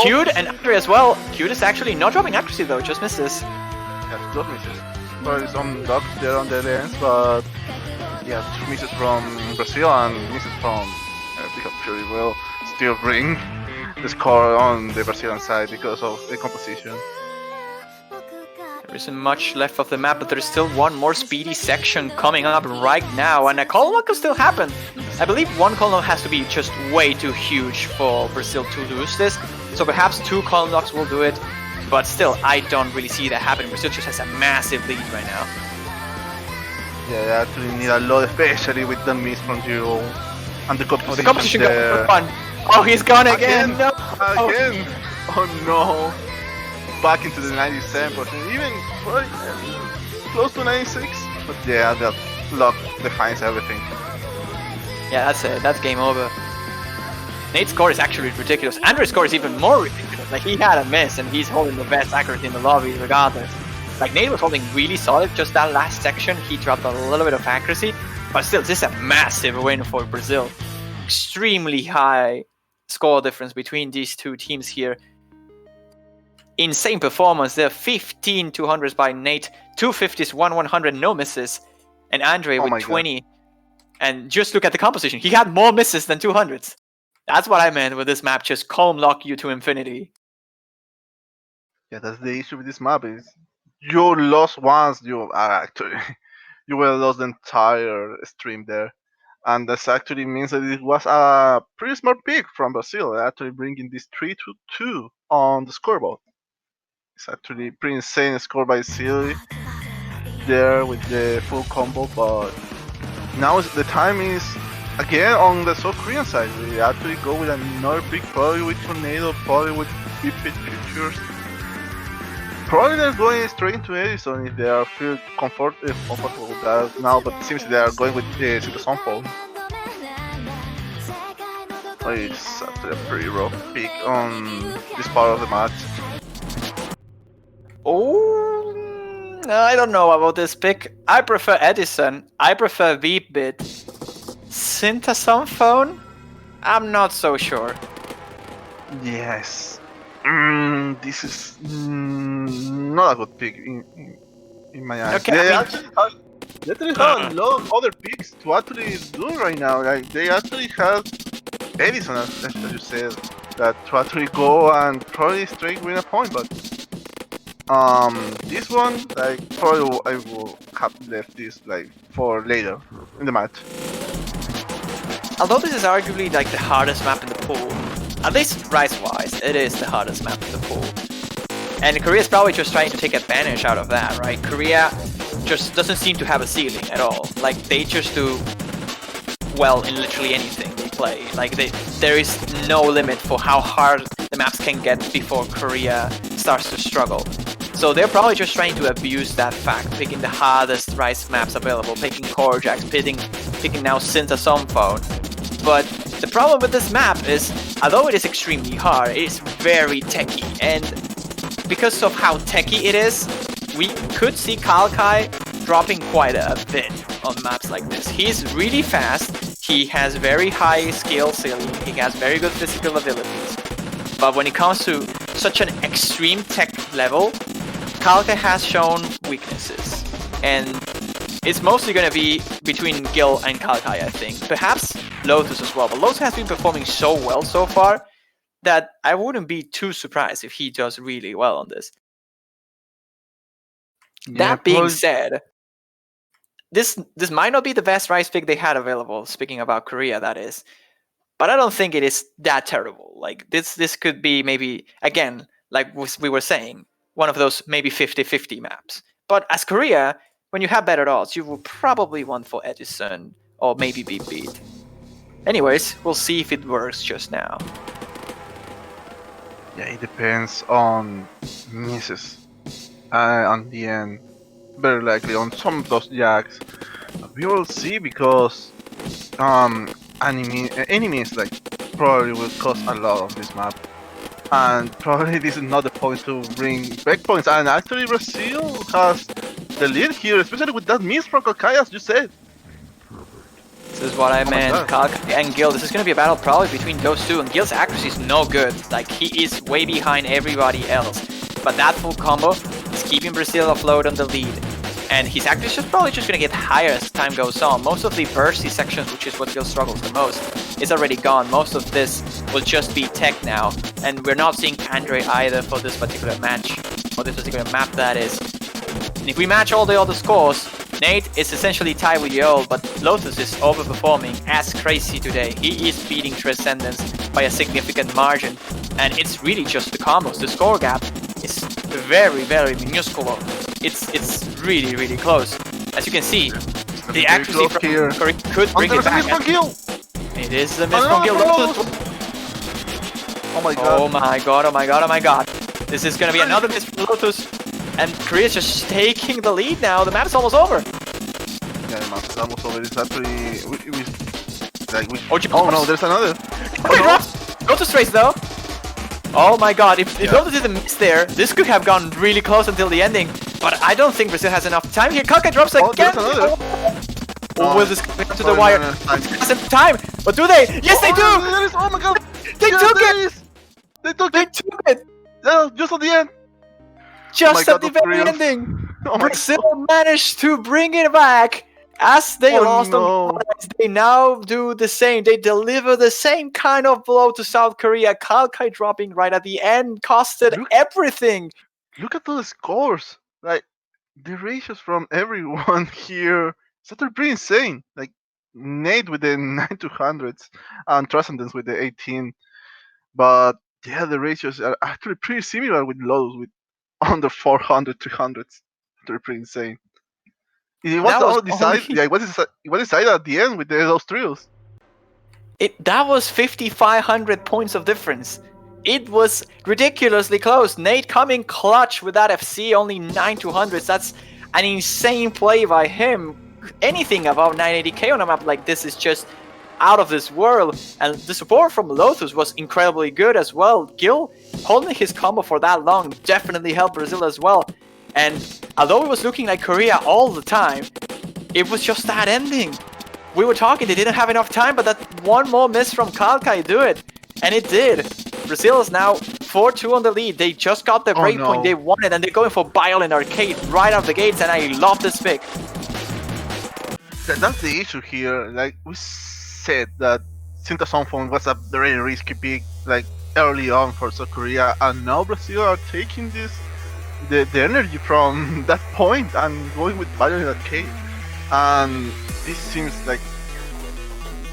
Cute and Andre as well. Cute is actually not dropping accuracy though, just misses. Yeah, 2 misses. Probably some dogs there on the lens, but yeah, 2 misses from Brazil and misses from vv745 Fury will still bring the score on the Brazilian side because of the composition. There isn't much left of the map, but there's still one more speedy section coming up right now, and a column lock could still happen. I believe one column has to be just way too huge for Brazil to lose this, so perhaps 2 column locks will do it, but still, I don't really see that happening. Brazil just has a massive lead right now. Yeah, you actually need a lot, especially with the miss from you and the Oh, composition, the competition got there. fun. Oh, he's gone again. No. Again. Oh no. Back into the 97%, even probably close to 96. But yeah, that luck defines everything. Yeah, that's it. That's game over. Nate's score is actually ridiculous. Andrew's score is even more ridiculous. Like, he had a miss, and he's holding the best accuracy in the lobby regardless. Like, Nate was holding really solid. Just that last section, he dropped a little bit of accuracy. But still, this is a massive win for Brazil. Extremely high score difference between these two teams here. Insane performance. There are 15 200s by Nate, 250s, 100, no misses. And Andre with 20. God. And just look at the composition. He had more misses than 200s. That's what I meant with this map. Just calm lock you to infinity. Yeah, that's the issue with this map is you lost once, you are actually you will lost the entire stream there. And this actually means that it was a pretty smart pick from Brazil, actually bringing this 3-2 on the scoreboard. It's actually pretty insane score by Silly there with the full combo, but now the time is again on the South Korean side. We actually go with another pick, probably with Tornado, probably with Pipit Futures. Probably they're going straight into Edison if they are feel comfortable with that now, but it seems they are going with the Sunfall. Oh, it's actually a pretty rough pick on this part of the match. Oh, I don't know about this pick. I prefer Edison. I prefer Vbit. Syntason phone? I'm not so sure. Yes. This is not a good pick in my eyes. Okay, They actually have a lot of other picks to actually do right now. Like they actually have Edison, as you said, that to actually go and probably straight win a point. But this one, like probably I will have left this like for later in the match. Although this is arguably like the hardest map in the pool, at least rise-wise, it is the hardest map in the pool. And Korea is probably just trying to take advantage out of that, right? Korea just doesn't seem to have a ceiling at all. Like, they just do well in literally anything they play. Like, there is no limit for how hard the maps can get before Korea starts to struggle. So they're probably just trying to abuse that fact, picking the hardest rise maps available, picking Korjaks, picking now Syntason phone. But the problem with this map is, although it is extremely hard, it is very techy, and because of how techy it is, we could see Kalkai dropping quite a bit on maps like this. He's really fast, he has very high skill ceiling, he has very good physical abilities, but when it comes to such an extreme tech level, Kalkai has shown weaknesses, and it's mostly going to be between Gil and Kalkai, I think. Perhaps Lotus as well, but Lotus has been performing so well so far that I wouldn't be too surprised if he does really well on this. Yeah, that being said, this might not be the best rise pick they had available, speaking about Korea, that is. But I don't think it is that terrible. Like, this could be maybe, again, like we were saying, one of those maybe 50-50 maps. But as Korea, when you have better odds, you will probably want for Edison or maybe Beat. Anyways, we'll see if it works just now. Yeah, it depends on misses. On the end, very likely on some of those jacks. We will see because enemies like probably will cost a lot on this map. And probably this is not the point to bring breakpoints. And actually Brazil has the lead here, especially with that miss from Kalkai, as you said. This is what I meant. Kalkai and Gil. This is going to be a battle probably between those two. And Gil's accuracy is no good. Like, he is way behind everybody else. But that full combo is keeping Brazil afloat on the lead. And his accuracy is probably just going to get higher as time goes on. Most of the bursty sections, which is what Gil struggles the most, is already gone. Most of this will just be tech now. And we're not seeing Andre either for this particular match. For this particular map, that is. And if we match all the other scores, Nate is essentially tied with Yo, but Lotus is overperforming as crazy today. He is beating Transcendence by a significant margin, and it's really just the combos. The score gap is very, very minuscule. It's really, really close. As you can see, The accuracy from here. Korea could bring it back. It is the miss from Gil. Oh my god. Oh my god, oh my god, oh my god. This is gonna be another miss from Lotus. And Korea's just taking the lead now. The map is almost over. Yeah, the map is almost over. It's actually... Oh no, there's another. Lotus race though. Oh my god, if Lotus didn't miss there, this could have gone really close until the ending. But I don't think Brazil has enough time here. Kalkai drops again. There's another. Will this come to the wire? Has time. But do they? Yes, they do! Oh my god! They took it! They took it! Yeah, just at the end! Just at the very ending! Oh Brazil managed to bring it back! As they lost on they now do the same. They deliver the same kind of blow to South Korea. Kalkai dropping right at the end costed everything! Look at those scores! Like, the ratios from everyone here... So they're pretty insane. Like Nate with the 9200s and Transcendence with the 18. But yeah, the ratios are actually pretty similar with Lotus with under 400, 300s. They're pretty insane. It was decided at the end with those trios. That was 5,500 points of difference. It was ridiculously close. Nate coming clutch with that FC, only 9200s. That's an insane play by him. Anything above 980k on a map like this is just out of this world. And the support from Lotus was incredibly good as well. Gil holding his combo for that long definitely helped Brazil as well. And although it was looking like Korea all the time, it was just that ending. We were talking, they didn't have enough time, but that one more miss from Kalkai do it. And it did. Brazil is now 4-2 on the lead. They just got the breakpoint they wanted, and they're going for Violent Arcade right out of the gates, and I love this pick. That's the issue here. Like we said that Sinta Songphone was a very risky pick, like early on for South Korea, and now Brazil are taking the energy from that point and going with Violent Arcade. And this seems like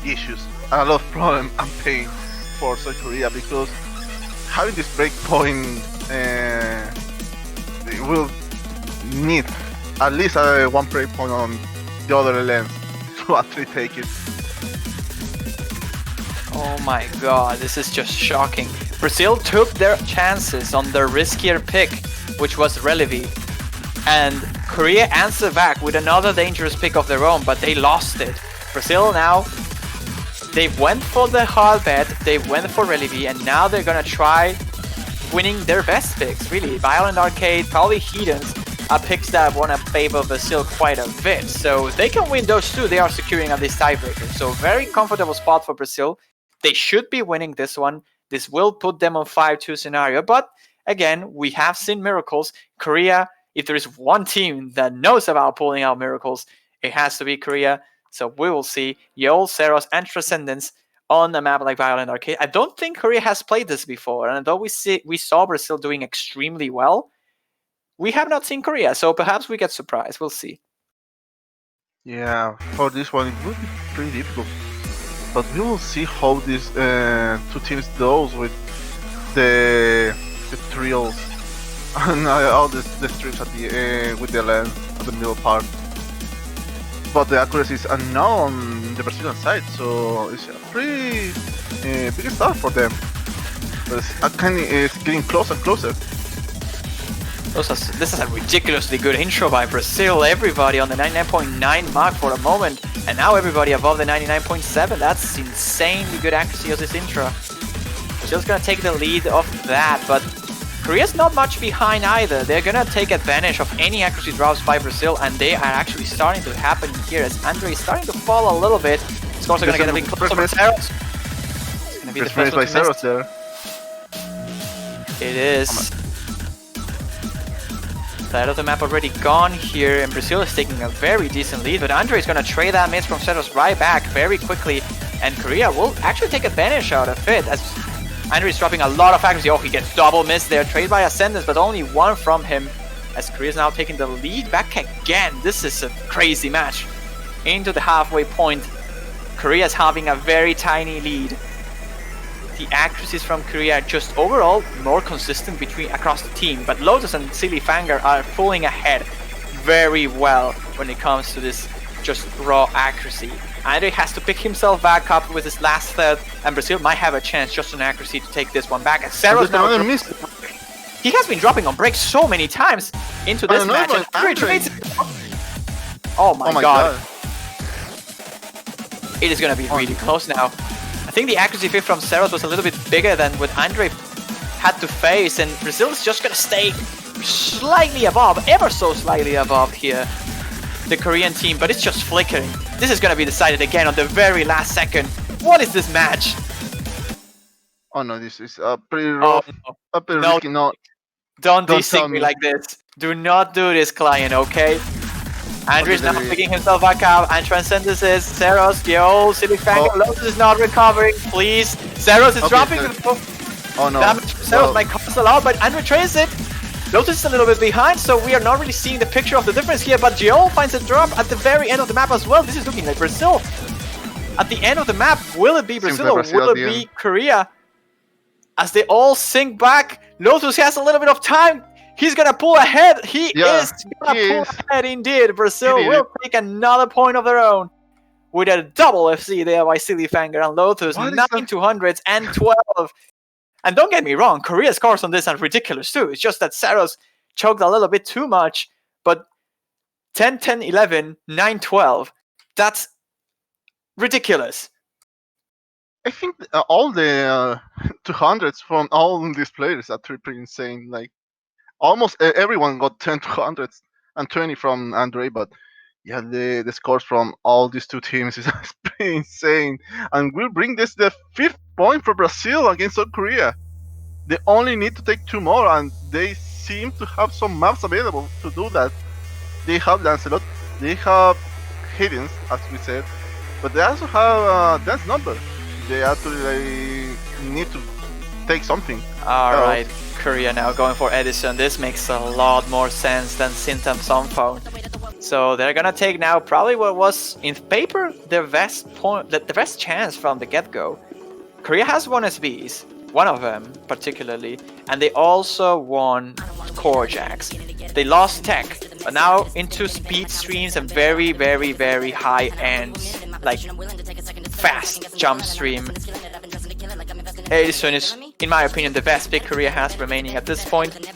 issues, a lot of problem and pain for South Korea, because having this breakpoint they will need at least one breakpoint on the other lens to actually take it. Oh my god, this is just shocking. Brazil took their chances on their riskier pick, which was Relevi, and Korea answered back with another dangerous pick of their own, but they lost it. Brazil now, they went for the hard bet, they went for Relevi, and now they're gonna try winning their best picks, really. Violent Arcade, probably Hedons, are picks that want to favor Brazil quite a bit. So they can win those two, they are securing on this tiebreaker. So very comfortable spot for Brazil. They should be winning this one. This will put them on 5-2 scenario. But again, we have seen miracles. Korea, if there is one team that knows about pulling out miracles, it has to be Korea. So we will see Yol, Seros, and Transcendence on a map like Violent Arcade. I don't think Korea has played this before. And although we saw Brazil doing extremely well, we have not seen Korea, so perhaps we get surprised. We'll see. Yeah, for this one, it will be pretty difficult. But we will see how these two teams does with the trials and all the strips at the with the lens at the middle part. But the accuracies are now on the Brazilian side, so it's a pretty big start for them. But it's getting closer and closer. This is a ridiculously good intro by Brazil. Everybody on the 99.9 mark for a moment, and now everybody above the 99.7. That's insanely good accuracy of this intro. Brazil's gonna take the lead of that, but Korea's not much behind either. They're gonna take advantage of any accuracy drops by Brazil, and they are actually starting to happen here as Andre is starting to fall a little bit. Scores are gonna get a bit closer for Seros. It's gonna be the first one to miss. There. It is. Side of the map already gone here, and Brazil is taking a very decent lead, but Andre is going to trade that miss from Seros right back very quickly, and Korea will actually take advantage out of it, as Andre is dropping a lot of accuracy. Oh, he gets double miss there, trade by Ascendance, but only one from him, as Korea is now taking the lead back again. This is a crazy match. Into the halfway point, Korea is having a very tiny lead. The accuracies from Korea are just overall more consistent across the team, but Lotus and Silly Fanger are pulling ahead very well when it comes to this just raw accuracy. Andre has to pick himself back up with his last third, and Brazil might have a chance just on accuracy to take this one back. And Cero's now he has been dropping on break so many times into this match. And oh my god. It is going to be really close now. I think the accuracy fifth from Ceros was a little bit bigger than what Andre had to face, and Brazil is just going to stay slightly above, ever so slightly above here, the Korean team, but it's just flickering. This is going to be decided again on the very last second. What is this match? Oh no, this is pretty rough. Pretty risky. No. Don't desync me like this. Do not do this, client, okay? Andrew's now picking himself back up, and Transcendence is Ceros, yo, Silly Fang, Lotus is not recovering, please. Ceros is dropping the oh no. damage. Ceros might cost a lot, but Andrew traces it. Lotus is a little bit behind, so we are not really seeing the picture of the difference here, but Gio finds a drop at the very end of the map as well. This is looking like Brazil. At the end of the map, will it be Brazil or will it be Korea? As they all sink back, Lotus has a little bit of time. He's gonna pull ahead. He is gonna pull ahead indeed. Brazil will take another point of their own with a double FC there by Silly Fanger and Lotus. 9 200s and 12. And don't get me wrong, Korea's scores on this are ridiculous too. It's just that Saros choked a little bit too much. But 10 10 11, 9 12. That's ridiculous. I think all the 200s from all these players are pretty insane. Like, almost everyone got 10 200s and 20 from Andre, but yeah, the scores from all these two teams is pretty insane. And we'll bring this the 5th point for Brazil against South Korea. They only need to take 2 more, and they seem to have some maps available to do that. They have Lancelot, they have Hiddens, as we said, but they also have Dance Number. They actually need to take something. Alright, Korea now going for Edison. This makes a lot more sense than Syntham Songphone. So they're gonna take now probably what was in paper their best point, the best chance from the get-go. Korea has won SBs, one of them particularly, and they also won Core Jacks. They lost tech, but now into speed streams and very, very, very high end, like fast jump stream. Edison is, in my opinion, the best pick Korea has remaining at this point.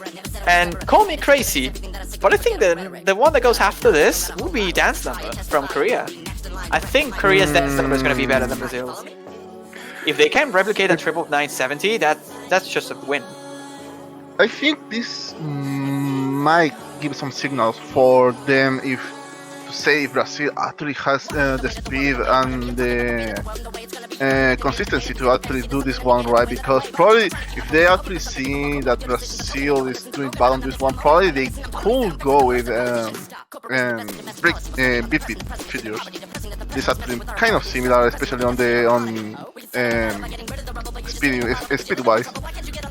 And call me crazy, but I think the one that goes after this will be Dance Number from Korea. I think Korea's Dance Number is going to be better than Brazil's. If they can replicate a 970, that's just a win. I think this might give some signals for them if say Brazil actually has the speed and the consistency to actually do this one right, because probably if they actually see that Brazil is doing bad on this one, probably they could go with beat figures. This actually kind of similar, especially on speed wise,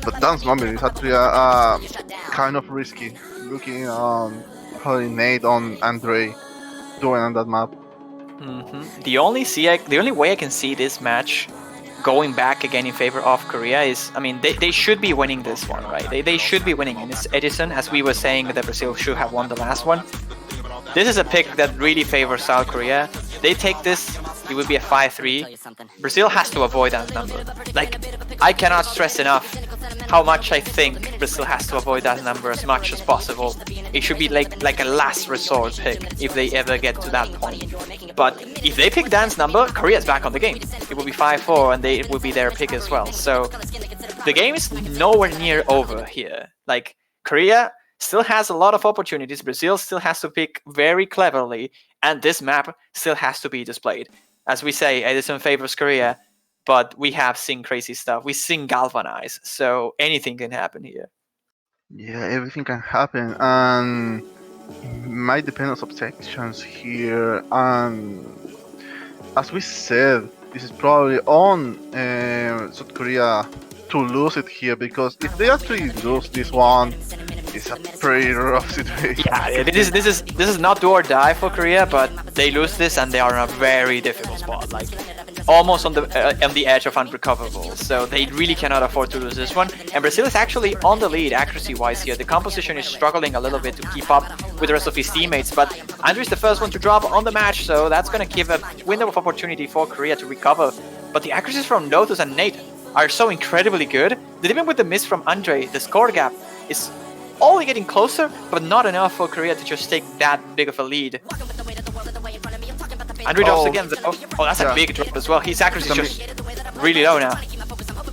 but Dance Number is actually kind of risky looking probably Nate on Andre doing on that map. The only way I can see this match going back again in favor of Korea is, I mean, they should be winning this one, right? They should be winning, and it's Edison, as we were saying that Brazil should have won the last one. This is a pick that really favors South Korea. They take this, it would be a 5-3. Brazil has to avoid that number. Like, I cannot stress enough how much I think Brazil has to avoid that number as much as possible. It should be like a last resort pick if they ever get to that point. But if they pick Dan's number, Korea's back on the game. It will be 5-4 and it will be their pick as well. So the game is nowhere near over here. Like, Korea still has a lot of opportunities. Brazil still has to pick very cleverly, and this map still has to be displayed. As we say, Edison favors Korea, but we have seen crazy stuff. We've seen Galvanize, so anything can happen here. Yeah, everything can happen, and might depend on subsections here. And as we said, this is probably on South Korea to lose it here, because if they actually lose this one, it's a pretty rough situation. Yeah, this is not do or die for Korea, but they lose this and they are in a very difficult spot. Like, almost on the edge of unrecoverable. So they really cannot afford to lose this one. And Brazil is actually on the lead accuracy-wise here. The composition is struggling a little bit to keep up with the rest of his teammates, but Andre is the first one to drop on the match, so that's going to give a window of opportunity for Korea to recover. But the accuracies from Lotus and Nate are so incredibly good that even with the miss from Andre, the score gap is only getting closer, but not enough for Korea to just take that big of a lead. Andre drops again though. Oh, that's a big drop as well. His accuracy is just really low now.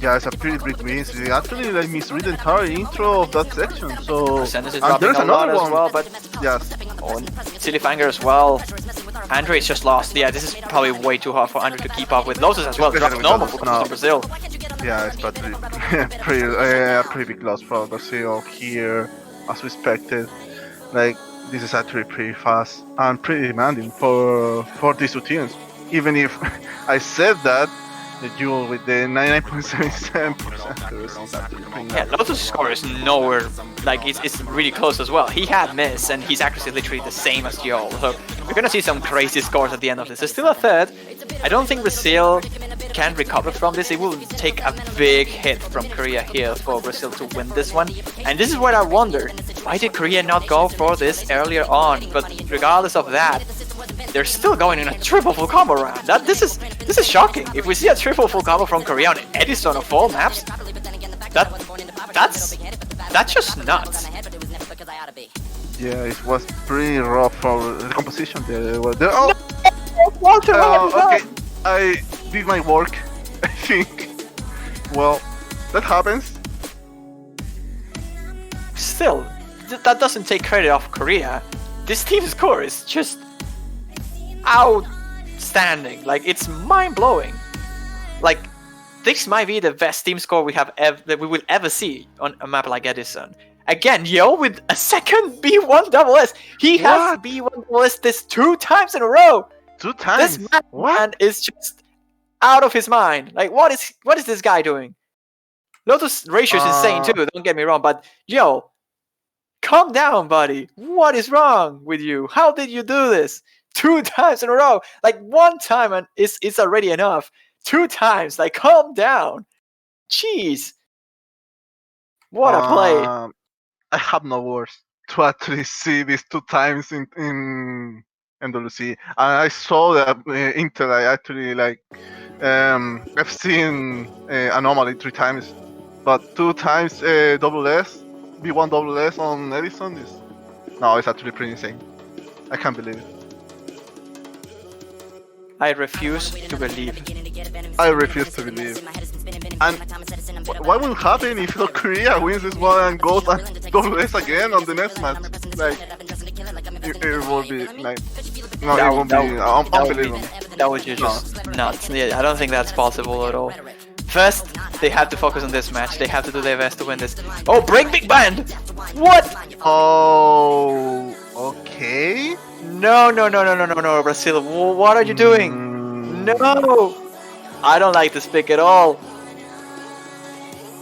Yeah, it's a pretty big miss. We actually like misread the entire intro of that section. So Percentage is dropping a lot as well, but yes. Oh, Silly Fanger as well. Andre is just lost. Yeah, this is probably way too hard for Andre to keep up with. Lotus as well. Dropped normal for Brazil. Yeah, it's pretty pretty big loss for Brazil here, as we expected. Like, this is actually pretty fast and pretty demanding for these two teams. Even if I said that, the duel with the 99.77%. Yeah, Lotus' score is nowhere, like it's really close as well. He had miss and his accuracy is literally the same as Joel. So we're gonna see some crazy scores at the end of this. It's still a third. I don't think Brazil can recover from this. It will take a big hit from Korea here for Brazil to win this one. And this is what I wonder. Why did Korea not go for this earlier on? But regardless of that, they're still going in a triple full combo round. This is shocking. If we see a triple full combo from Korea on Edison of all maps, that's just nuts. Yeah, it was pretty rough for the composition there. Oh, Walter! Okay, I did my work. I think. Well, that happens. Still, that doesn't take credit off Korea. This team score is just outstanding. Like, it's mind-blowing. Like, this might be the best team score we will ever see on a map like Edison. Again, Yo with a second B1SS. He has B1SS this 2 times in a row. 2 times. This man is just out of his mind. Like, what is this guy doing? Lotus ratio is insane too. Don't get me wrong, but Yo, calm down, buddy. What is wrong with you? How did you do this? 2 times in a row. Like, 1 time and it's already enough. 2 times. Like, calm down. Jeez. What a play. I have no words to actually see this 2 times in MWC. I saw that Intel. I actually I've seen Anomaly 3 times, but 2 times double S, B1 double S on Edison it's actually pretty insane. I can't believe it. I refuse to believe. I refuse to believe. And what will happen if South Korea wins this one and goes and double S again on the next match? Like, it will be like, no, it won't be unbelievable. That would be just nuts. Yeah, I don't think that's possible at all. First, they have to focus on this match. They have to do their best to win this. Oh, break big band! What? Oh, okay. No, Brazil. What are you doing? No! I don't like this pick at all.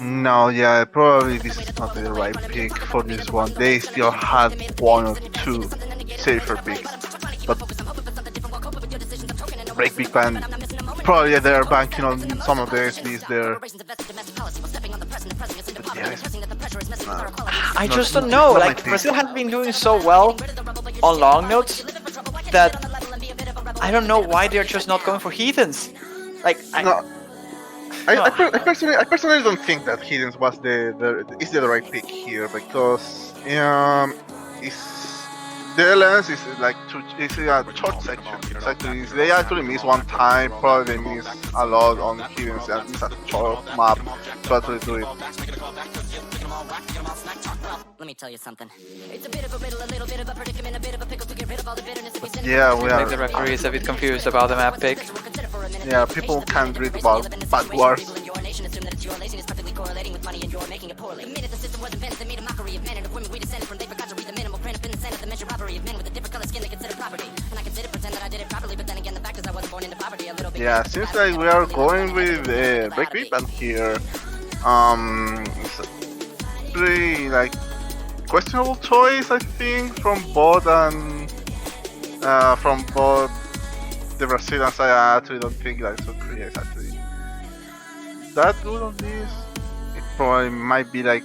No, yeah, probably this is not the right pick for this one. They still had 1 or 2 safer picks. But break big band, probably they're banking on some of the SBs there. I just don't know. Like, Brazil has been doing so well on long notes that I don't know why they're just not going for Heathens. Like, I personally don't think that Heathens was the right pick here, because the LNS is like it's a short section. They actually miss 1 time, probably they miss a lot on Heathens, and it's a short map to actually do it. Let me tell you something. It's a bit of a riddle, a little bit of a predicament, a bit of a pickle to get rid of all the bitterness. Yeah, we are. The referee is a bit confused about the map pick. Yeah, people can't read about bad wars. Yeah, seems like we are going with break beat band here. It's a pretty questionable choice, I think, from bot the Brazilian side, I actually don't think that South Korea is actually that good on this. It probably might be like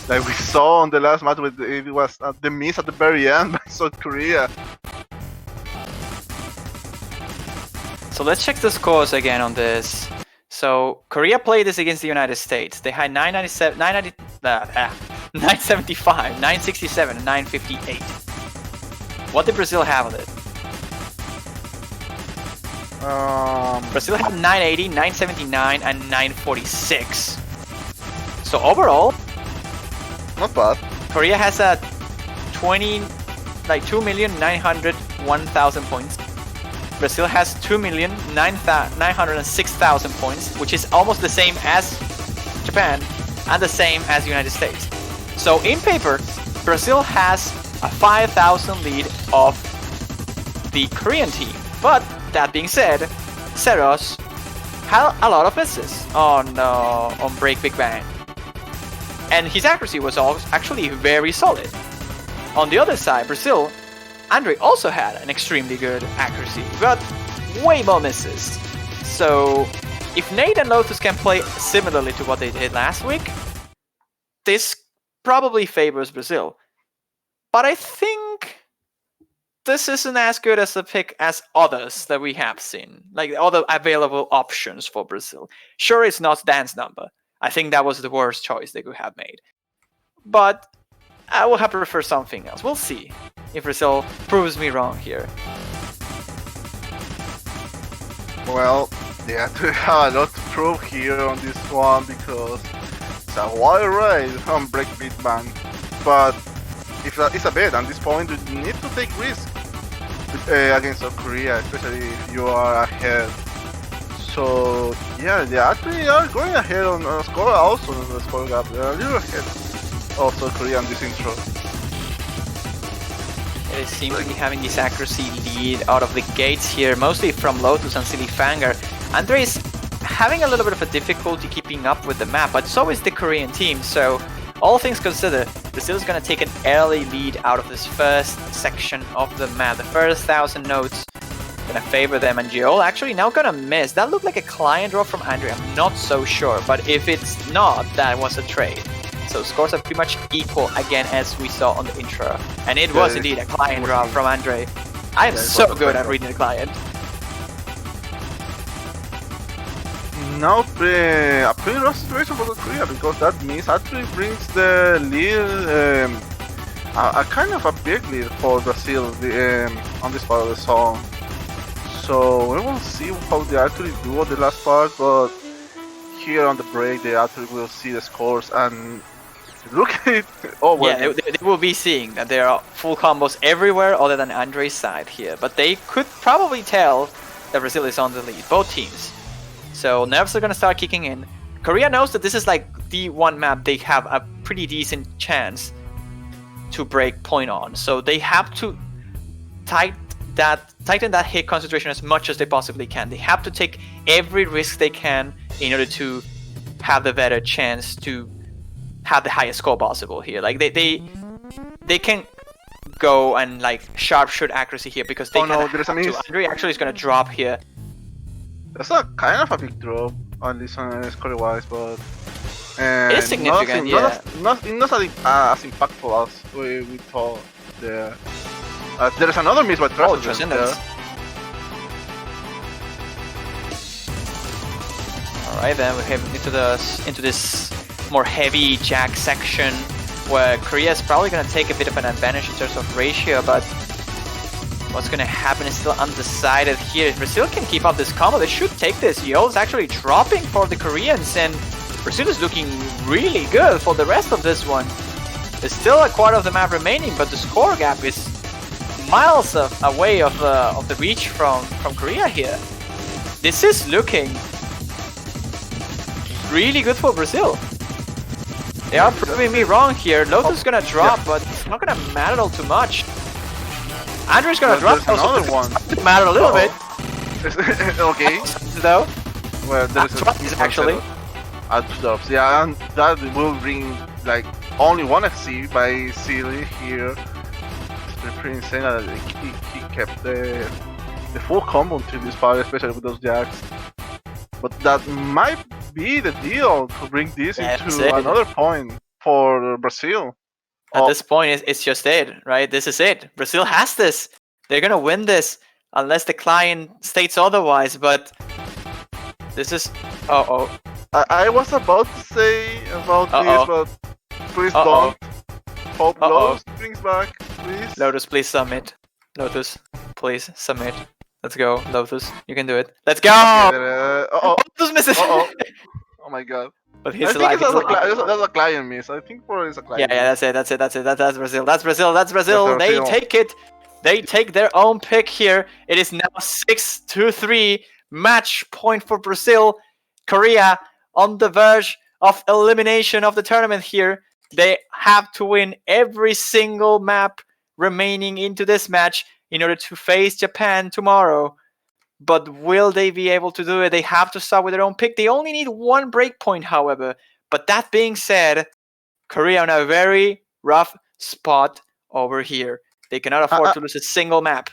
like we saw on the last match with it was the miss at the very end by South Korea. So let's check the scores again on this. So Korea played this against the United States. They had 975, 967, and 958. What did Brazil have on it? Brazil had 980, 979, and 946. So overall, not bad. Korea has a 2,901,000 points. Brazil has 2,906,000 points, which is almost the same as Japan and the same as the United States. So in paper, Brazil has a 5,000 lead of the Korean team. But that being said, Seros had a lot of misses on Break Big Bang, and his accuracy was actually very solid. On the other side, Brazil, Andre also had an extremely good accuracy, but way more misses. So if Nate and Lotus can play similarly to what they did last week, this probably favors Brazil. But I think this isn't as good as a pick as others that we have seen, like other available options for Brazil. Sure, it's not Dan's number. I think that was the worst choice they could have made. But I will have to prefer something else. We'll see if Brazil proves me wrong here. Well, they actually have a lot to prove here on this one because it's a wild ride on Break Big Bang. But if it's a bet, at this point you need to take risk against South Korea, especially if you are ahead. So yeah, they actually are going ahead on score, also on the score gap. They're a little ahead of South Korea on this intro. They seem to be having this accuracy lead out of the gates here, mostly from Lotus and Silly Fanger. Andre is having a little bit of a difficulty keeping up with the map, but so is the Korean team. So all things considered, Brazil is going to take an early lead out of this first section of the map. The first 1,000 notes going to favor them, and Joel actually now going to miss. That looked like a client drop from Andre, I'm not so sure, but if it's not, that was a trade. So scores are pretty much equal again as we saw on the intro. And it was indeed a client drop from Andre. I am so good at reading the client. Now a pretty rough situation for South Korea because that miss actually brings the lead, a kind of a big lead for Brazil on this part of the song. So we will see how they actually do on the last part, but here on the break they actually will see the scores and look at it. Oh well. Yeah, they will be seeing that there are full combos everywhere other than Andre's side here, but they could probably tell that Brazil is on the lead, both teams. So nerves are going to start kicking in. Korea knows that this is like the one map they have a pretty decent chance to break point on. So they have to tighten that hit concentration as much as they possibly can. They have to take every risk they can in order to have the better chance to have the highest score possible here. Like they can go and like sharpshoot accuracy here because they there's a miss. Andre actually is going to drop here. That's a kind of a big drop, at least score wise, but it is significant. Not as impactful as we thought. There is another miss by Transcendence. Alright, then we head into this more heavy jack section where Korea is probably going to take a bit of an advantage in terms of ratio, but what's going to happen is still undecided here. If Brazil can keep up this combo, they should take this. Yo is actually dropping for the Koreans, and Brazil is looking really good for the rest of this one. There's still a quarter of the map remaining, but the score gap is miles away of the reach from Korea here. This is looking really good for Brazil. They are proving me wrong here. Lotus is gonna drop, but it's not gonna matter all too much. Andrew's gonna drop. Another one. It mattered a little bit. Okay. Though. Well, there's actually. Drops. Yeah, and that will bring like only one FC by Silly here. It's pretty insane that he kept the the full combo to this part, especially with those jacks. But that might be the deal to bring this That's into it. another point for Brazil. At this point, it's just it, right? This is it. Brazil has this. They're gonna win this unless the client states otherwise. But this is. I was about to say about this, but please don't. Hope Lotus brings back, please. Lotus, please submit. Lotus, please submit. Let's go, Lotus. You can do it. Let's go! Lotus misses. Oh my god. But I he's think alive. that's a client miss. I think probably it's a client. Yeah, that's it. That's Brazil. That's Brazil. They Brazil. take it. They take their own pick here. It is now 6-3. Match point for Brazil. Korea on the verge of elimination of the tournament here. They have to win every single map remaining into this match in order to face Japan tomorrow. But will they be able to do it? They have to start with their own pick. They only need one breakpoint, however. But that being said, Korea on a very rough spot over here. They cannot afford to lose a single map.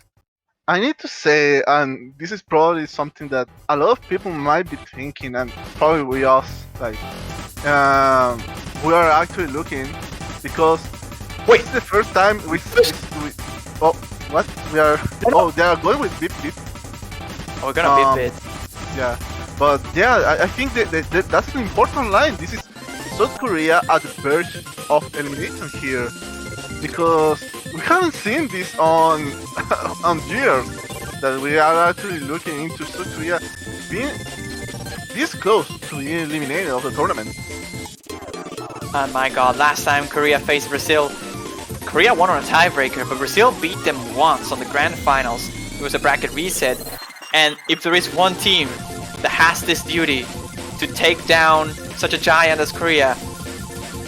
I need to say, and this is probably something that a lot of people might be thinking, and probably we us, like, we are actually looking, because Wait, it's the first time we oh, what? We are, oh, they are going with Beep Beep. Oh, we're gonna beat it. Yeah, but yeah, I think that that's an important line. This is South Korea at the verge of elimination here, because we haven't seen this on on years, that we are actually looking into South Korea being this close to being eliminated of the tournament. Oh my god, last time Korea faced Brazil, Korea won on a tiebreaker, but Brazil beat them once on the grand finals. It was a bracket reset. And if there is one team that has this duty to take down such a giant as Korea,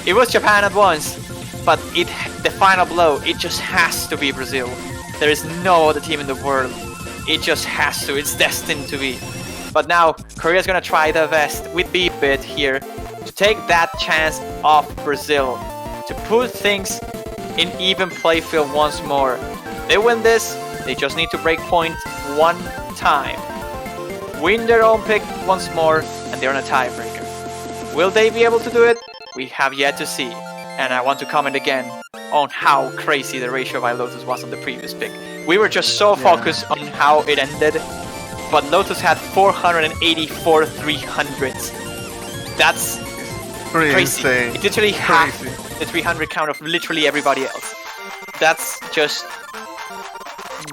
it was Japan at once. But the final blow, it just has to be Brazil. There is no other team in the world. It just has to. It's destined to be. But now, Korea's gonna try their best with B-Bit here to take that chance off Brazil, to put things in even play field once more. They win this, they just need to break point one time. Win their own pick once more, and they're on a tiebreaker. Will they be able to do it? We have yet to see. And I want to comment again on how crazy the ratio by Lotus was on the previous pick. We were just so focused on how it ended, but Lotus had 484 300s. That's Pretty crazy. insane. It literally half Crazy. the 300 count of literally everybody else. That's just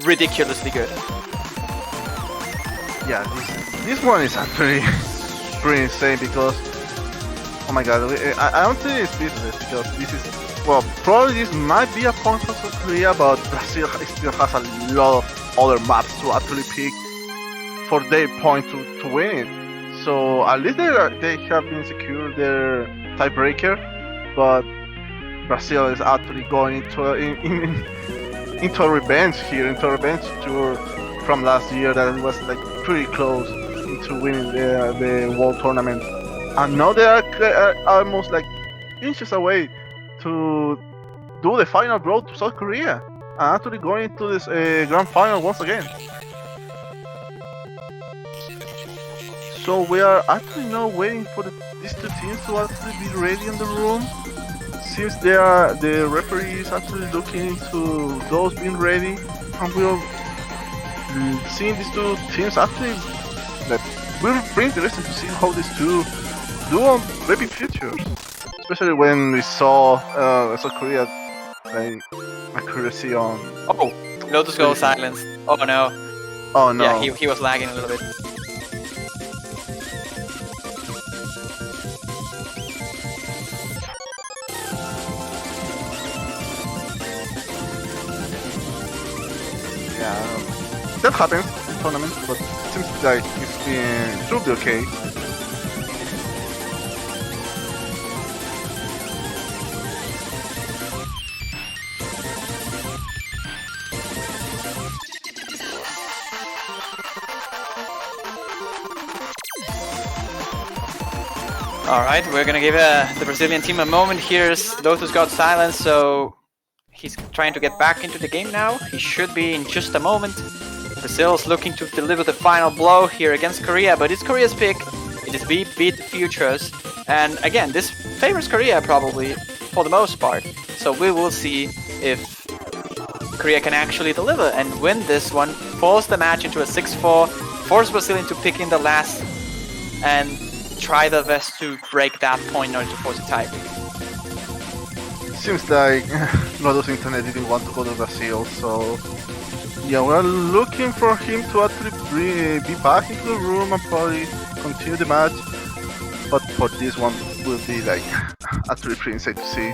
ridiculously good. Yeah, this one is actually pretty insane, because oh my god, I don't think it's business, because this is, well, probably this might be a point for South Korea, but Brazil still has a lot of other maps to actually pick for their point to win it. So at least they have been secure their tiebreaker, but Brazil is actually going into a revenge here, into a revenge tour from last year that was like pretty close into winning the world tournament. And now they are almost like inches away to do the final road to South Korea and actually going into this grand final once again. So we are actually now waiting for these two teams to actually be ready in the room. Seems the referee is actually looking into those being ready, and we're seeing these two teams actually. That will bring the interesting to see how these two do on maybe futures, especially when we saw South Korea like accuracy on. Oh, Lotus go silence. Oh no. Oh no. Yeah, he was lagging a little bit. Yeah, that happens in tournaments, but it seems like it should be okay. Alright, we're gonna give the Brazilian team a moment here. Lotus got silence, so he's trying to get back into the game now. He should be in just a moment. Brazil's looking to deliver the final blow here against Korea, but it's Korea's pick. It is beat Futures, and again, this favors Korea probably for the most part. So we will see if Korea can actually deliver and win this one, force the match into a 6-4, force Brazil into picking the last, and try their best to break that point in order to force a tie. Seems like Lotus Internet didn't want to go to Brazil, so yeah, we're looking for him to actually be back into the room and probably continue the match. But for this one, will be like actually pretty insane to see.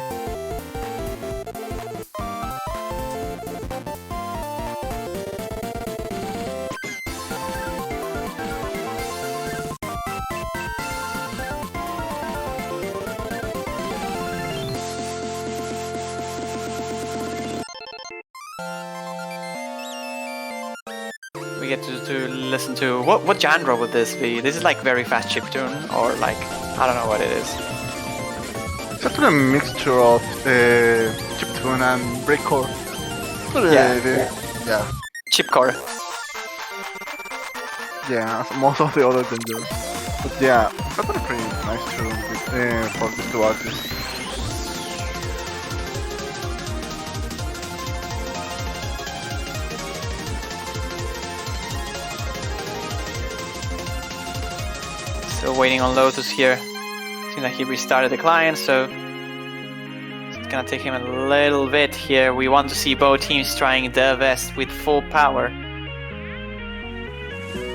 We get to listen to what genre would this be? This is like very fast chiptune, or like I don't know what it is. It's actually a mixture of chiptune and breakcore. Yeah. Chipcore. Yeah, most of the other genres. But yeah, it's actually pretty nice tune for the two artists. Still waiting on Lotus here. Seems like he restarted the client, so it's gonna take him a little bit here. We want to see both teams trying their best with full power.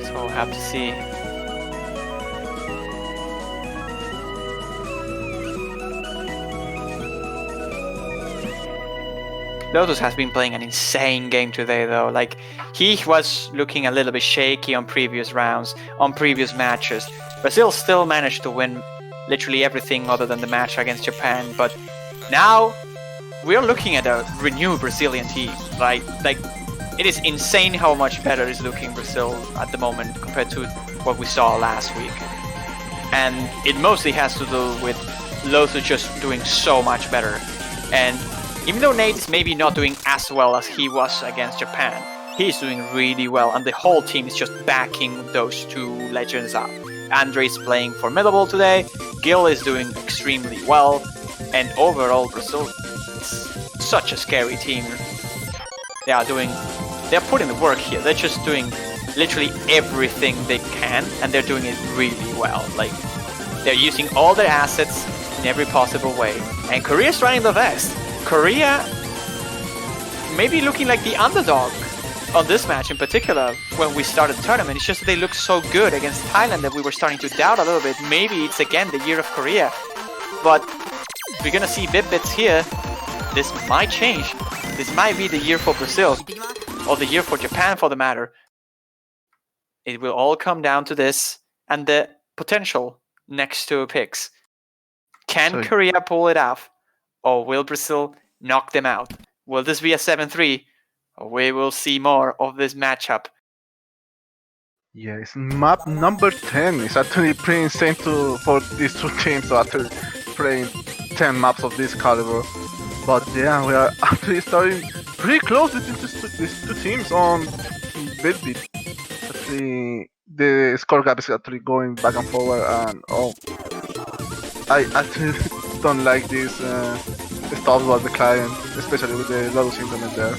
So we'll have to see. Lotus has been playing an insane game today though. Like, he was looking a little bit shaky on previous rounds, on previous matches. Brazil still managed to win literally everything other than the match against Japan, but now we're looking at a renewed Brazilian team. Like it is insane how much better is looking Brazil at the moment compared to what we saw last week. And it mostly has to do with Lotus just doing so much better. And even though Nate is maybe not doing as well as he was against Japan, he's doing really well, and the whole team is just backing those two legends up. Andre is playing formidable today, Gil is doing extremely well, and overall Brazil is such a scary team. They're putting the work here. They're just doing literally everything they can, and they're doing it really well. Like, they're using all their assets in every possible way, and Korea's trying the best. Korea maybe looking like the underdog on this match in particular when we started the tournament. It's just that they look so good against Thailand that we were starting to doubt a little bit. Maybe it's again the year of Korea, but we're gonna see bits here. This might change. This might be the year for Brazil, or the year for Japan for the matter. It will all come down to this and the potential next two picks. Can Korea pull it off, or will Brazil knock them out? Will this be a 7-3? We will see more of this matchup. Yes, map number 10 is actually pretty insane for these two teams to actually play 10 maps of this caliber. But yeah, we are actually starting pretty close between these two teams on Bit. Actually, the score gap is actually going back and forward, and I actually don't like this stops by the client, especially with the Lotus implement there.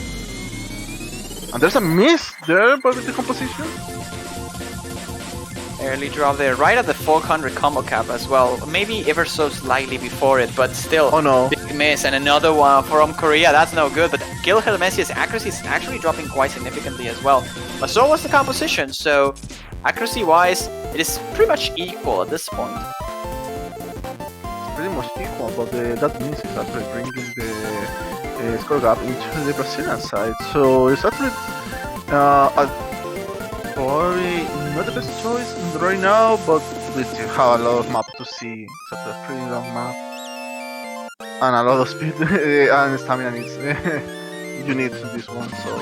And there's a miss there by the composition. Early drop there, right at the 400 combo cap as well. Maybe ever so slightly before it, but still. Oh no. Big miss, and another one from Korea. That's no good, but Gil Helmesi's accuracy is actually dropping quite significantly as well. But so was the composition, so accuracy-wise, it is pretty much equal at this point. Pretty much equal, but that miss is actually bringing the score gap into the Brazilian side. So it's actually probably not the best choice right now, but we still have a lot of map to see. It's a pretty long map, and a lot of speed and stamina needs you need to this one. So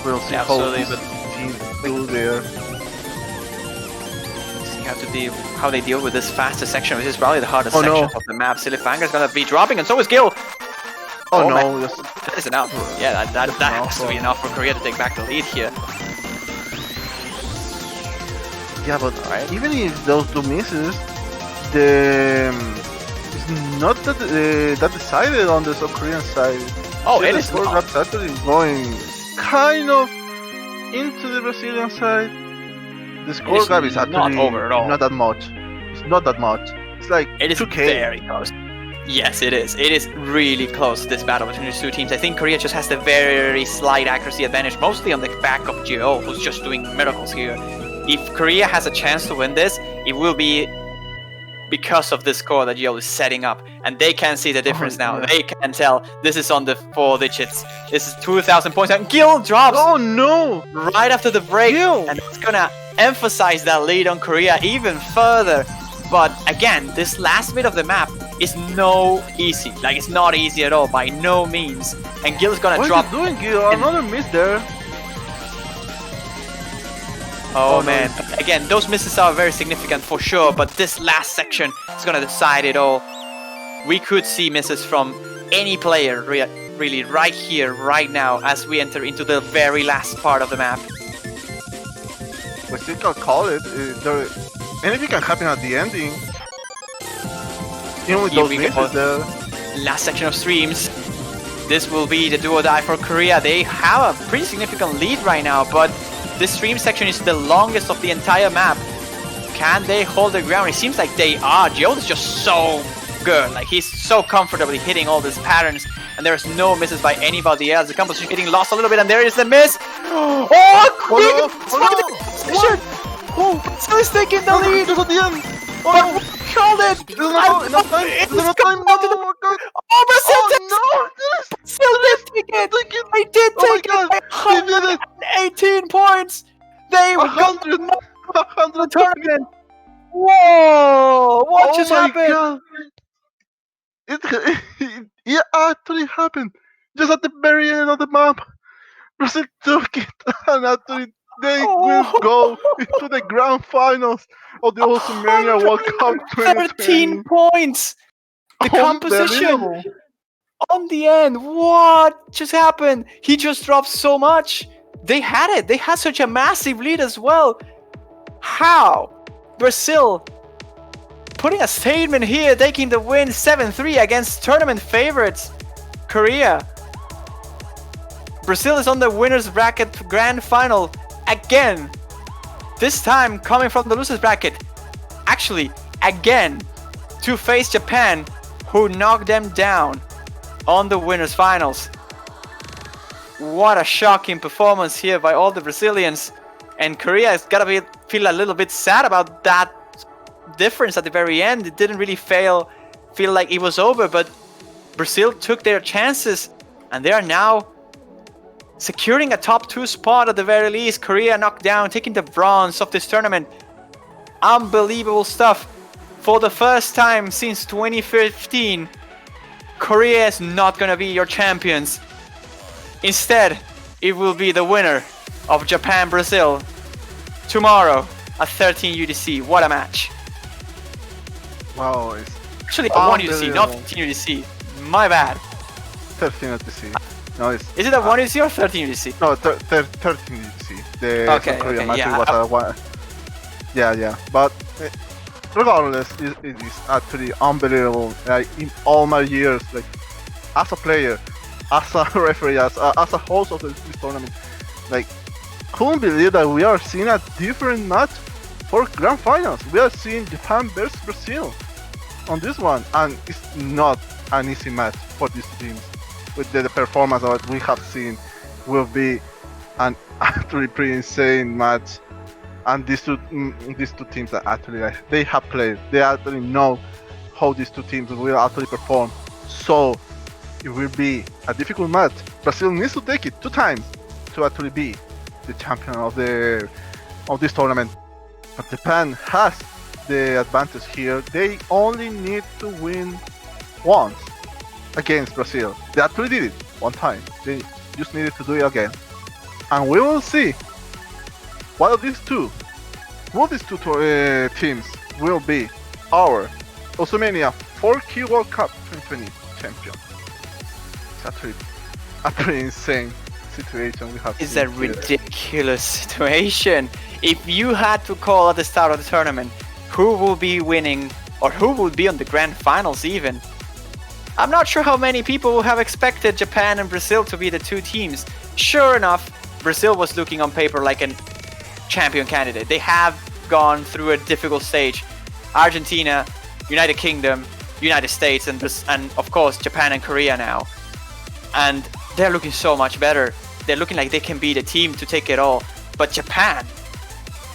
we'll see how this team do there. How they deal with this fastest section, which is probably the hardest section of the map. Silly Fanger's gonna be dropping, and so is Gil. Oh, man. no, just That is enough. Yeah, that has to be enough for Korea to take back the lead here. yeah, but Alright. even if those two misses, the it's not that that decided on the South Korean side. Oh, See, it the is score not. gap's actually going kind of into the Brazilian side. The score is gap is not actually over at all. not that much. It's not that much. It's like It is 2K. very close. Yes, it is. It is really close, this battle between the two teams. I think Korea just has the very slight accuracy advantage, mostly on the back of Gio, who's just doing miracles here. If Korea has a chance to win this, it will be because of the score that Gio is setting up. And they can see the difference now. yeah. They can tell this is on the 4 digits. This is 2,000 points. And Gil drops Oh no! right after the break. Gil! And it's gonna emphasize that lead on Korea even further. But again, this last bit of the map is no easy. Like, it's not easy at all, by no means. And Gil's gonna What drop. are you doing, Gil? Another miss there. Oh no. man. Again, those misses are very significant for sure, but this last section is gonna decide it all. We could see misses from any player, really, right here, right now, as we enter into the very last part of the map. We still can call it. Anything can happen at the ending. Even with Here those we go. misses there. Last section of streams. This will be the do or die for Korea. They have a pretty significant lead right now, but this stream section is the longest of the entire map. Can they hold their ground? It seems like they are. Gio is just so good. Like, he's so comfortably hitting all these patterns, and there's no misses by anybody else. The composition getting lost a little bit, and there is the miss. Oh, quick! Oh, Brazil is taking the lead. Just at the end. Oh, called it! There's enough time. It's There's enough time. come out to the- No, God. Oh, Brazil Oh takes no! Brazil did take it! Take it. They did Oh my take God, it by they did it. 118 points! They got 100. the 100 tournament! Whoa! What just happened? God. It actually happened. Just at the very end of the map. Brazil took it and actually they will go into the grand finals of the Ultimate Mania World Cup 13 2020. points! The composition Unbelievable. on the end. What just happened? He just dropped so much. They had it. They had such a massive lead as well. How? Brazil putting a statement here, taking the win 7-3 against tournament favorites Korea. Brazil is on the winners bracket grand final again. This time coming from the losers bracket. Actually, again, to face Japan, who knocked them down on the winners finals. What a shocking performance here by all the Brazilians. And Korea has gotta feel a little bit sad about that difference at the very end. It didn't really feel like it was over, but Brazil took their chances and they are now securing a top 2 spot at the very least. Korea knocked down, taking the bronze of this tournament. Unbelievable stuff. For the first time since 2015, Korea is not gonna be your champions. Instead, it will be the winner of Japan-Brazil tomorrow at 13 UTC. What a match. Wow, it's Actually, 1 UTC, not 15 UTC. My bad. 13 UTC. No, it's Is it a 1 UTC or 13 UTC? no 13 UTC. The Okay, South Korea okay, match yeah. was a one. Yeah. But regardless, it is actually unbelievable. Like, in all my years, like as a player, as a referee, as a host of this tournament, like couldn't believe that we are seeing a different match for grand finals. We are seeing Japan versus Brazil on this one, and it's not an easy match for these teams. With the performance that we have seen, will be an actually pretty insane match. And these two teams that actually they have played, they actually know how these two teams will actually perform. So it will be a difficult match. Brazil needs to take it 2 times to actually be the champion of this tournament. But Japan has the advantage here. They only need to win once against Brazil. They actually did it 1 time. They just needed to do it again. And we will see what of these two teams will be our WrestleMania 4Q World Cup 2020 champion. It's actually a pretty insane situation we have. It's seen a here. ridiculous situation. If you had to call at the start of the tournament who will be winning or who will be on the grand finals even, I'm not sure how many people would have expected Japan and Brazil to be the two teams. Sure enough, Brazil was looking on paper like a champion candidate. They have gone through a difficult stage. Argentina, United Kingdom, United States, and of course Japan and Korea now. And they're looking so much better. They're looking like they can be the team to take it all. But Japan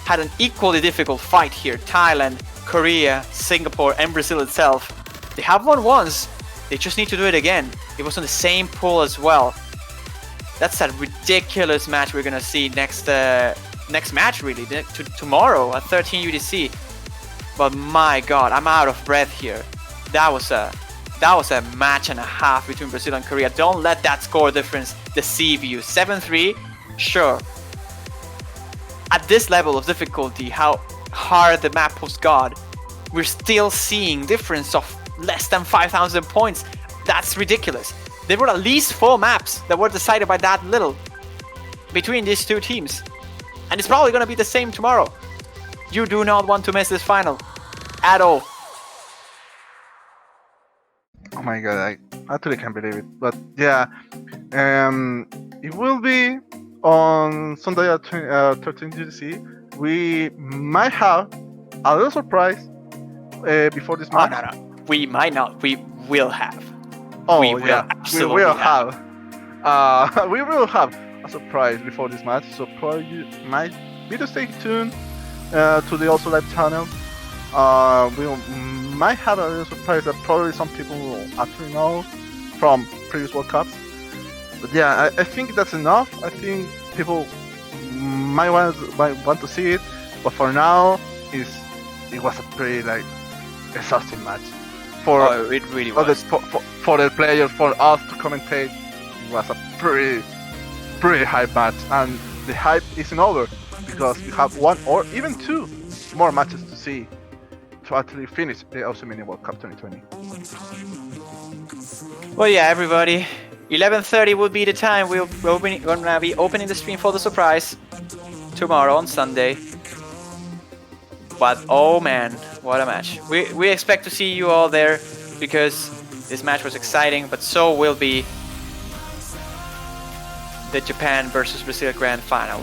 had an equally difficult fight here. Thailand, Korea, Singapore, and Brazil itself. They have won once. They just need to do it again. It was on the same pool as well. That's a ridiculous match we're gonna see next match really, tomorrow at 13 UTC. But my God, I'm out of breath here. That was a match and a half between Brazil and Korea. Don't let that score difference deceive you. 7-3, sure. At this level of difficulty, how hard the map was got, we're still seeing difference of less than 5,000 points. That's ridiculous. There were at least 4 maps that were decided by that little between these two teams. And it's probably going to be the same tomorrow. You do not want to miss this final at all. Oh my God, I actually can't believe it. But yeah, it will be on Sunday at 13 UTC. We might have a little surprise before this match. No. We might not. We will have. Oh we will yeah, absolutely we will have. We will have a surprise before this match. So probably you might be to stay tuned to the Also Live channel. We might have a little surprise that probably some people will actually know from previous World Cups. But yeah, I think that's enough. I think people might want to see it. But for now, it was a pretty exhausting match. It really was. For the players, for us to commentate, it was a pretty hype match, and the hype isn't over because we have 1 or even 2 more matches to see to actually finish the Mania World Cup 2020. Well, yeah, everybody. 11:30 will be the time we're gonna be opening the stream for the surprise tomorrow on Sunday. But oh man, what a match. We expect to see you all there because this match was exciting, but so will be the Japan versus Brazil Grand Final.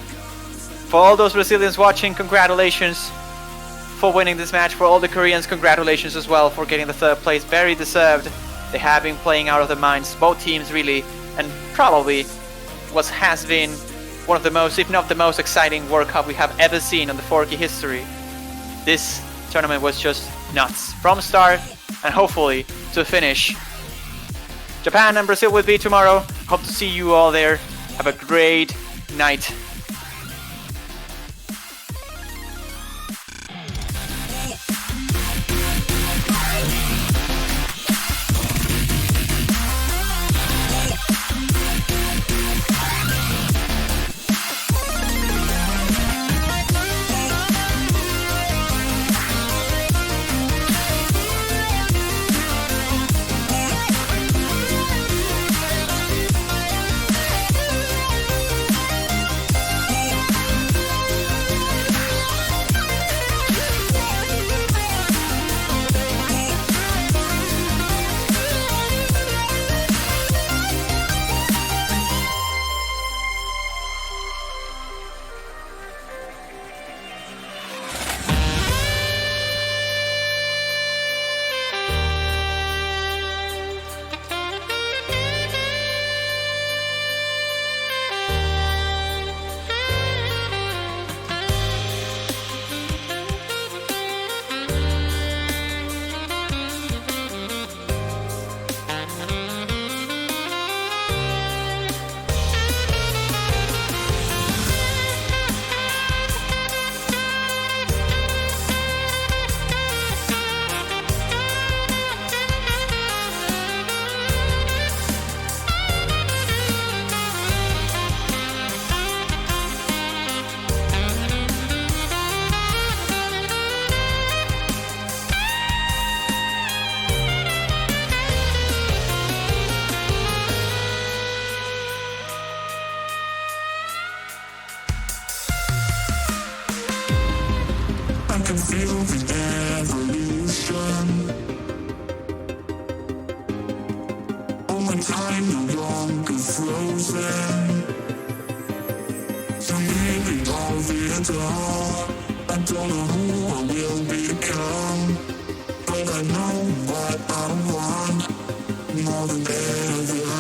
For all those Brazilians watching, congratulations for winning this match. For all the Koreans, congratulations as well for getting the 3rd place. Very deserved. They have been playing out of their minds, both teams really, and probably has been one of the most, if not the most exciting World Cup we have ever seen in the 4K history. This tournament was just nuts from start and hopefully to finish. Japan and Brazil will be tomorrow. Hope to see you all there. Have a great night. can feel the evolution. Oh, my time no longer frozen. So maybe I'll be a dog. I don't know who I will become, but I know what I want more than ever.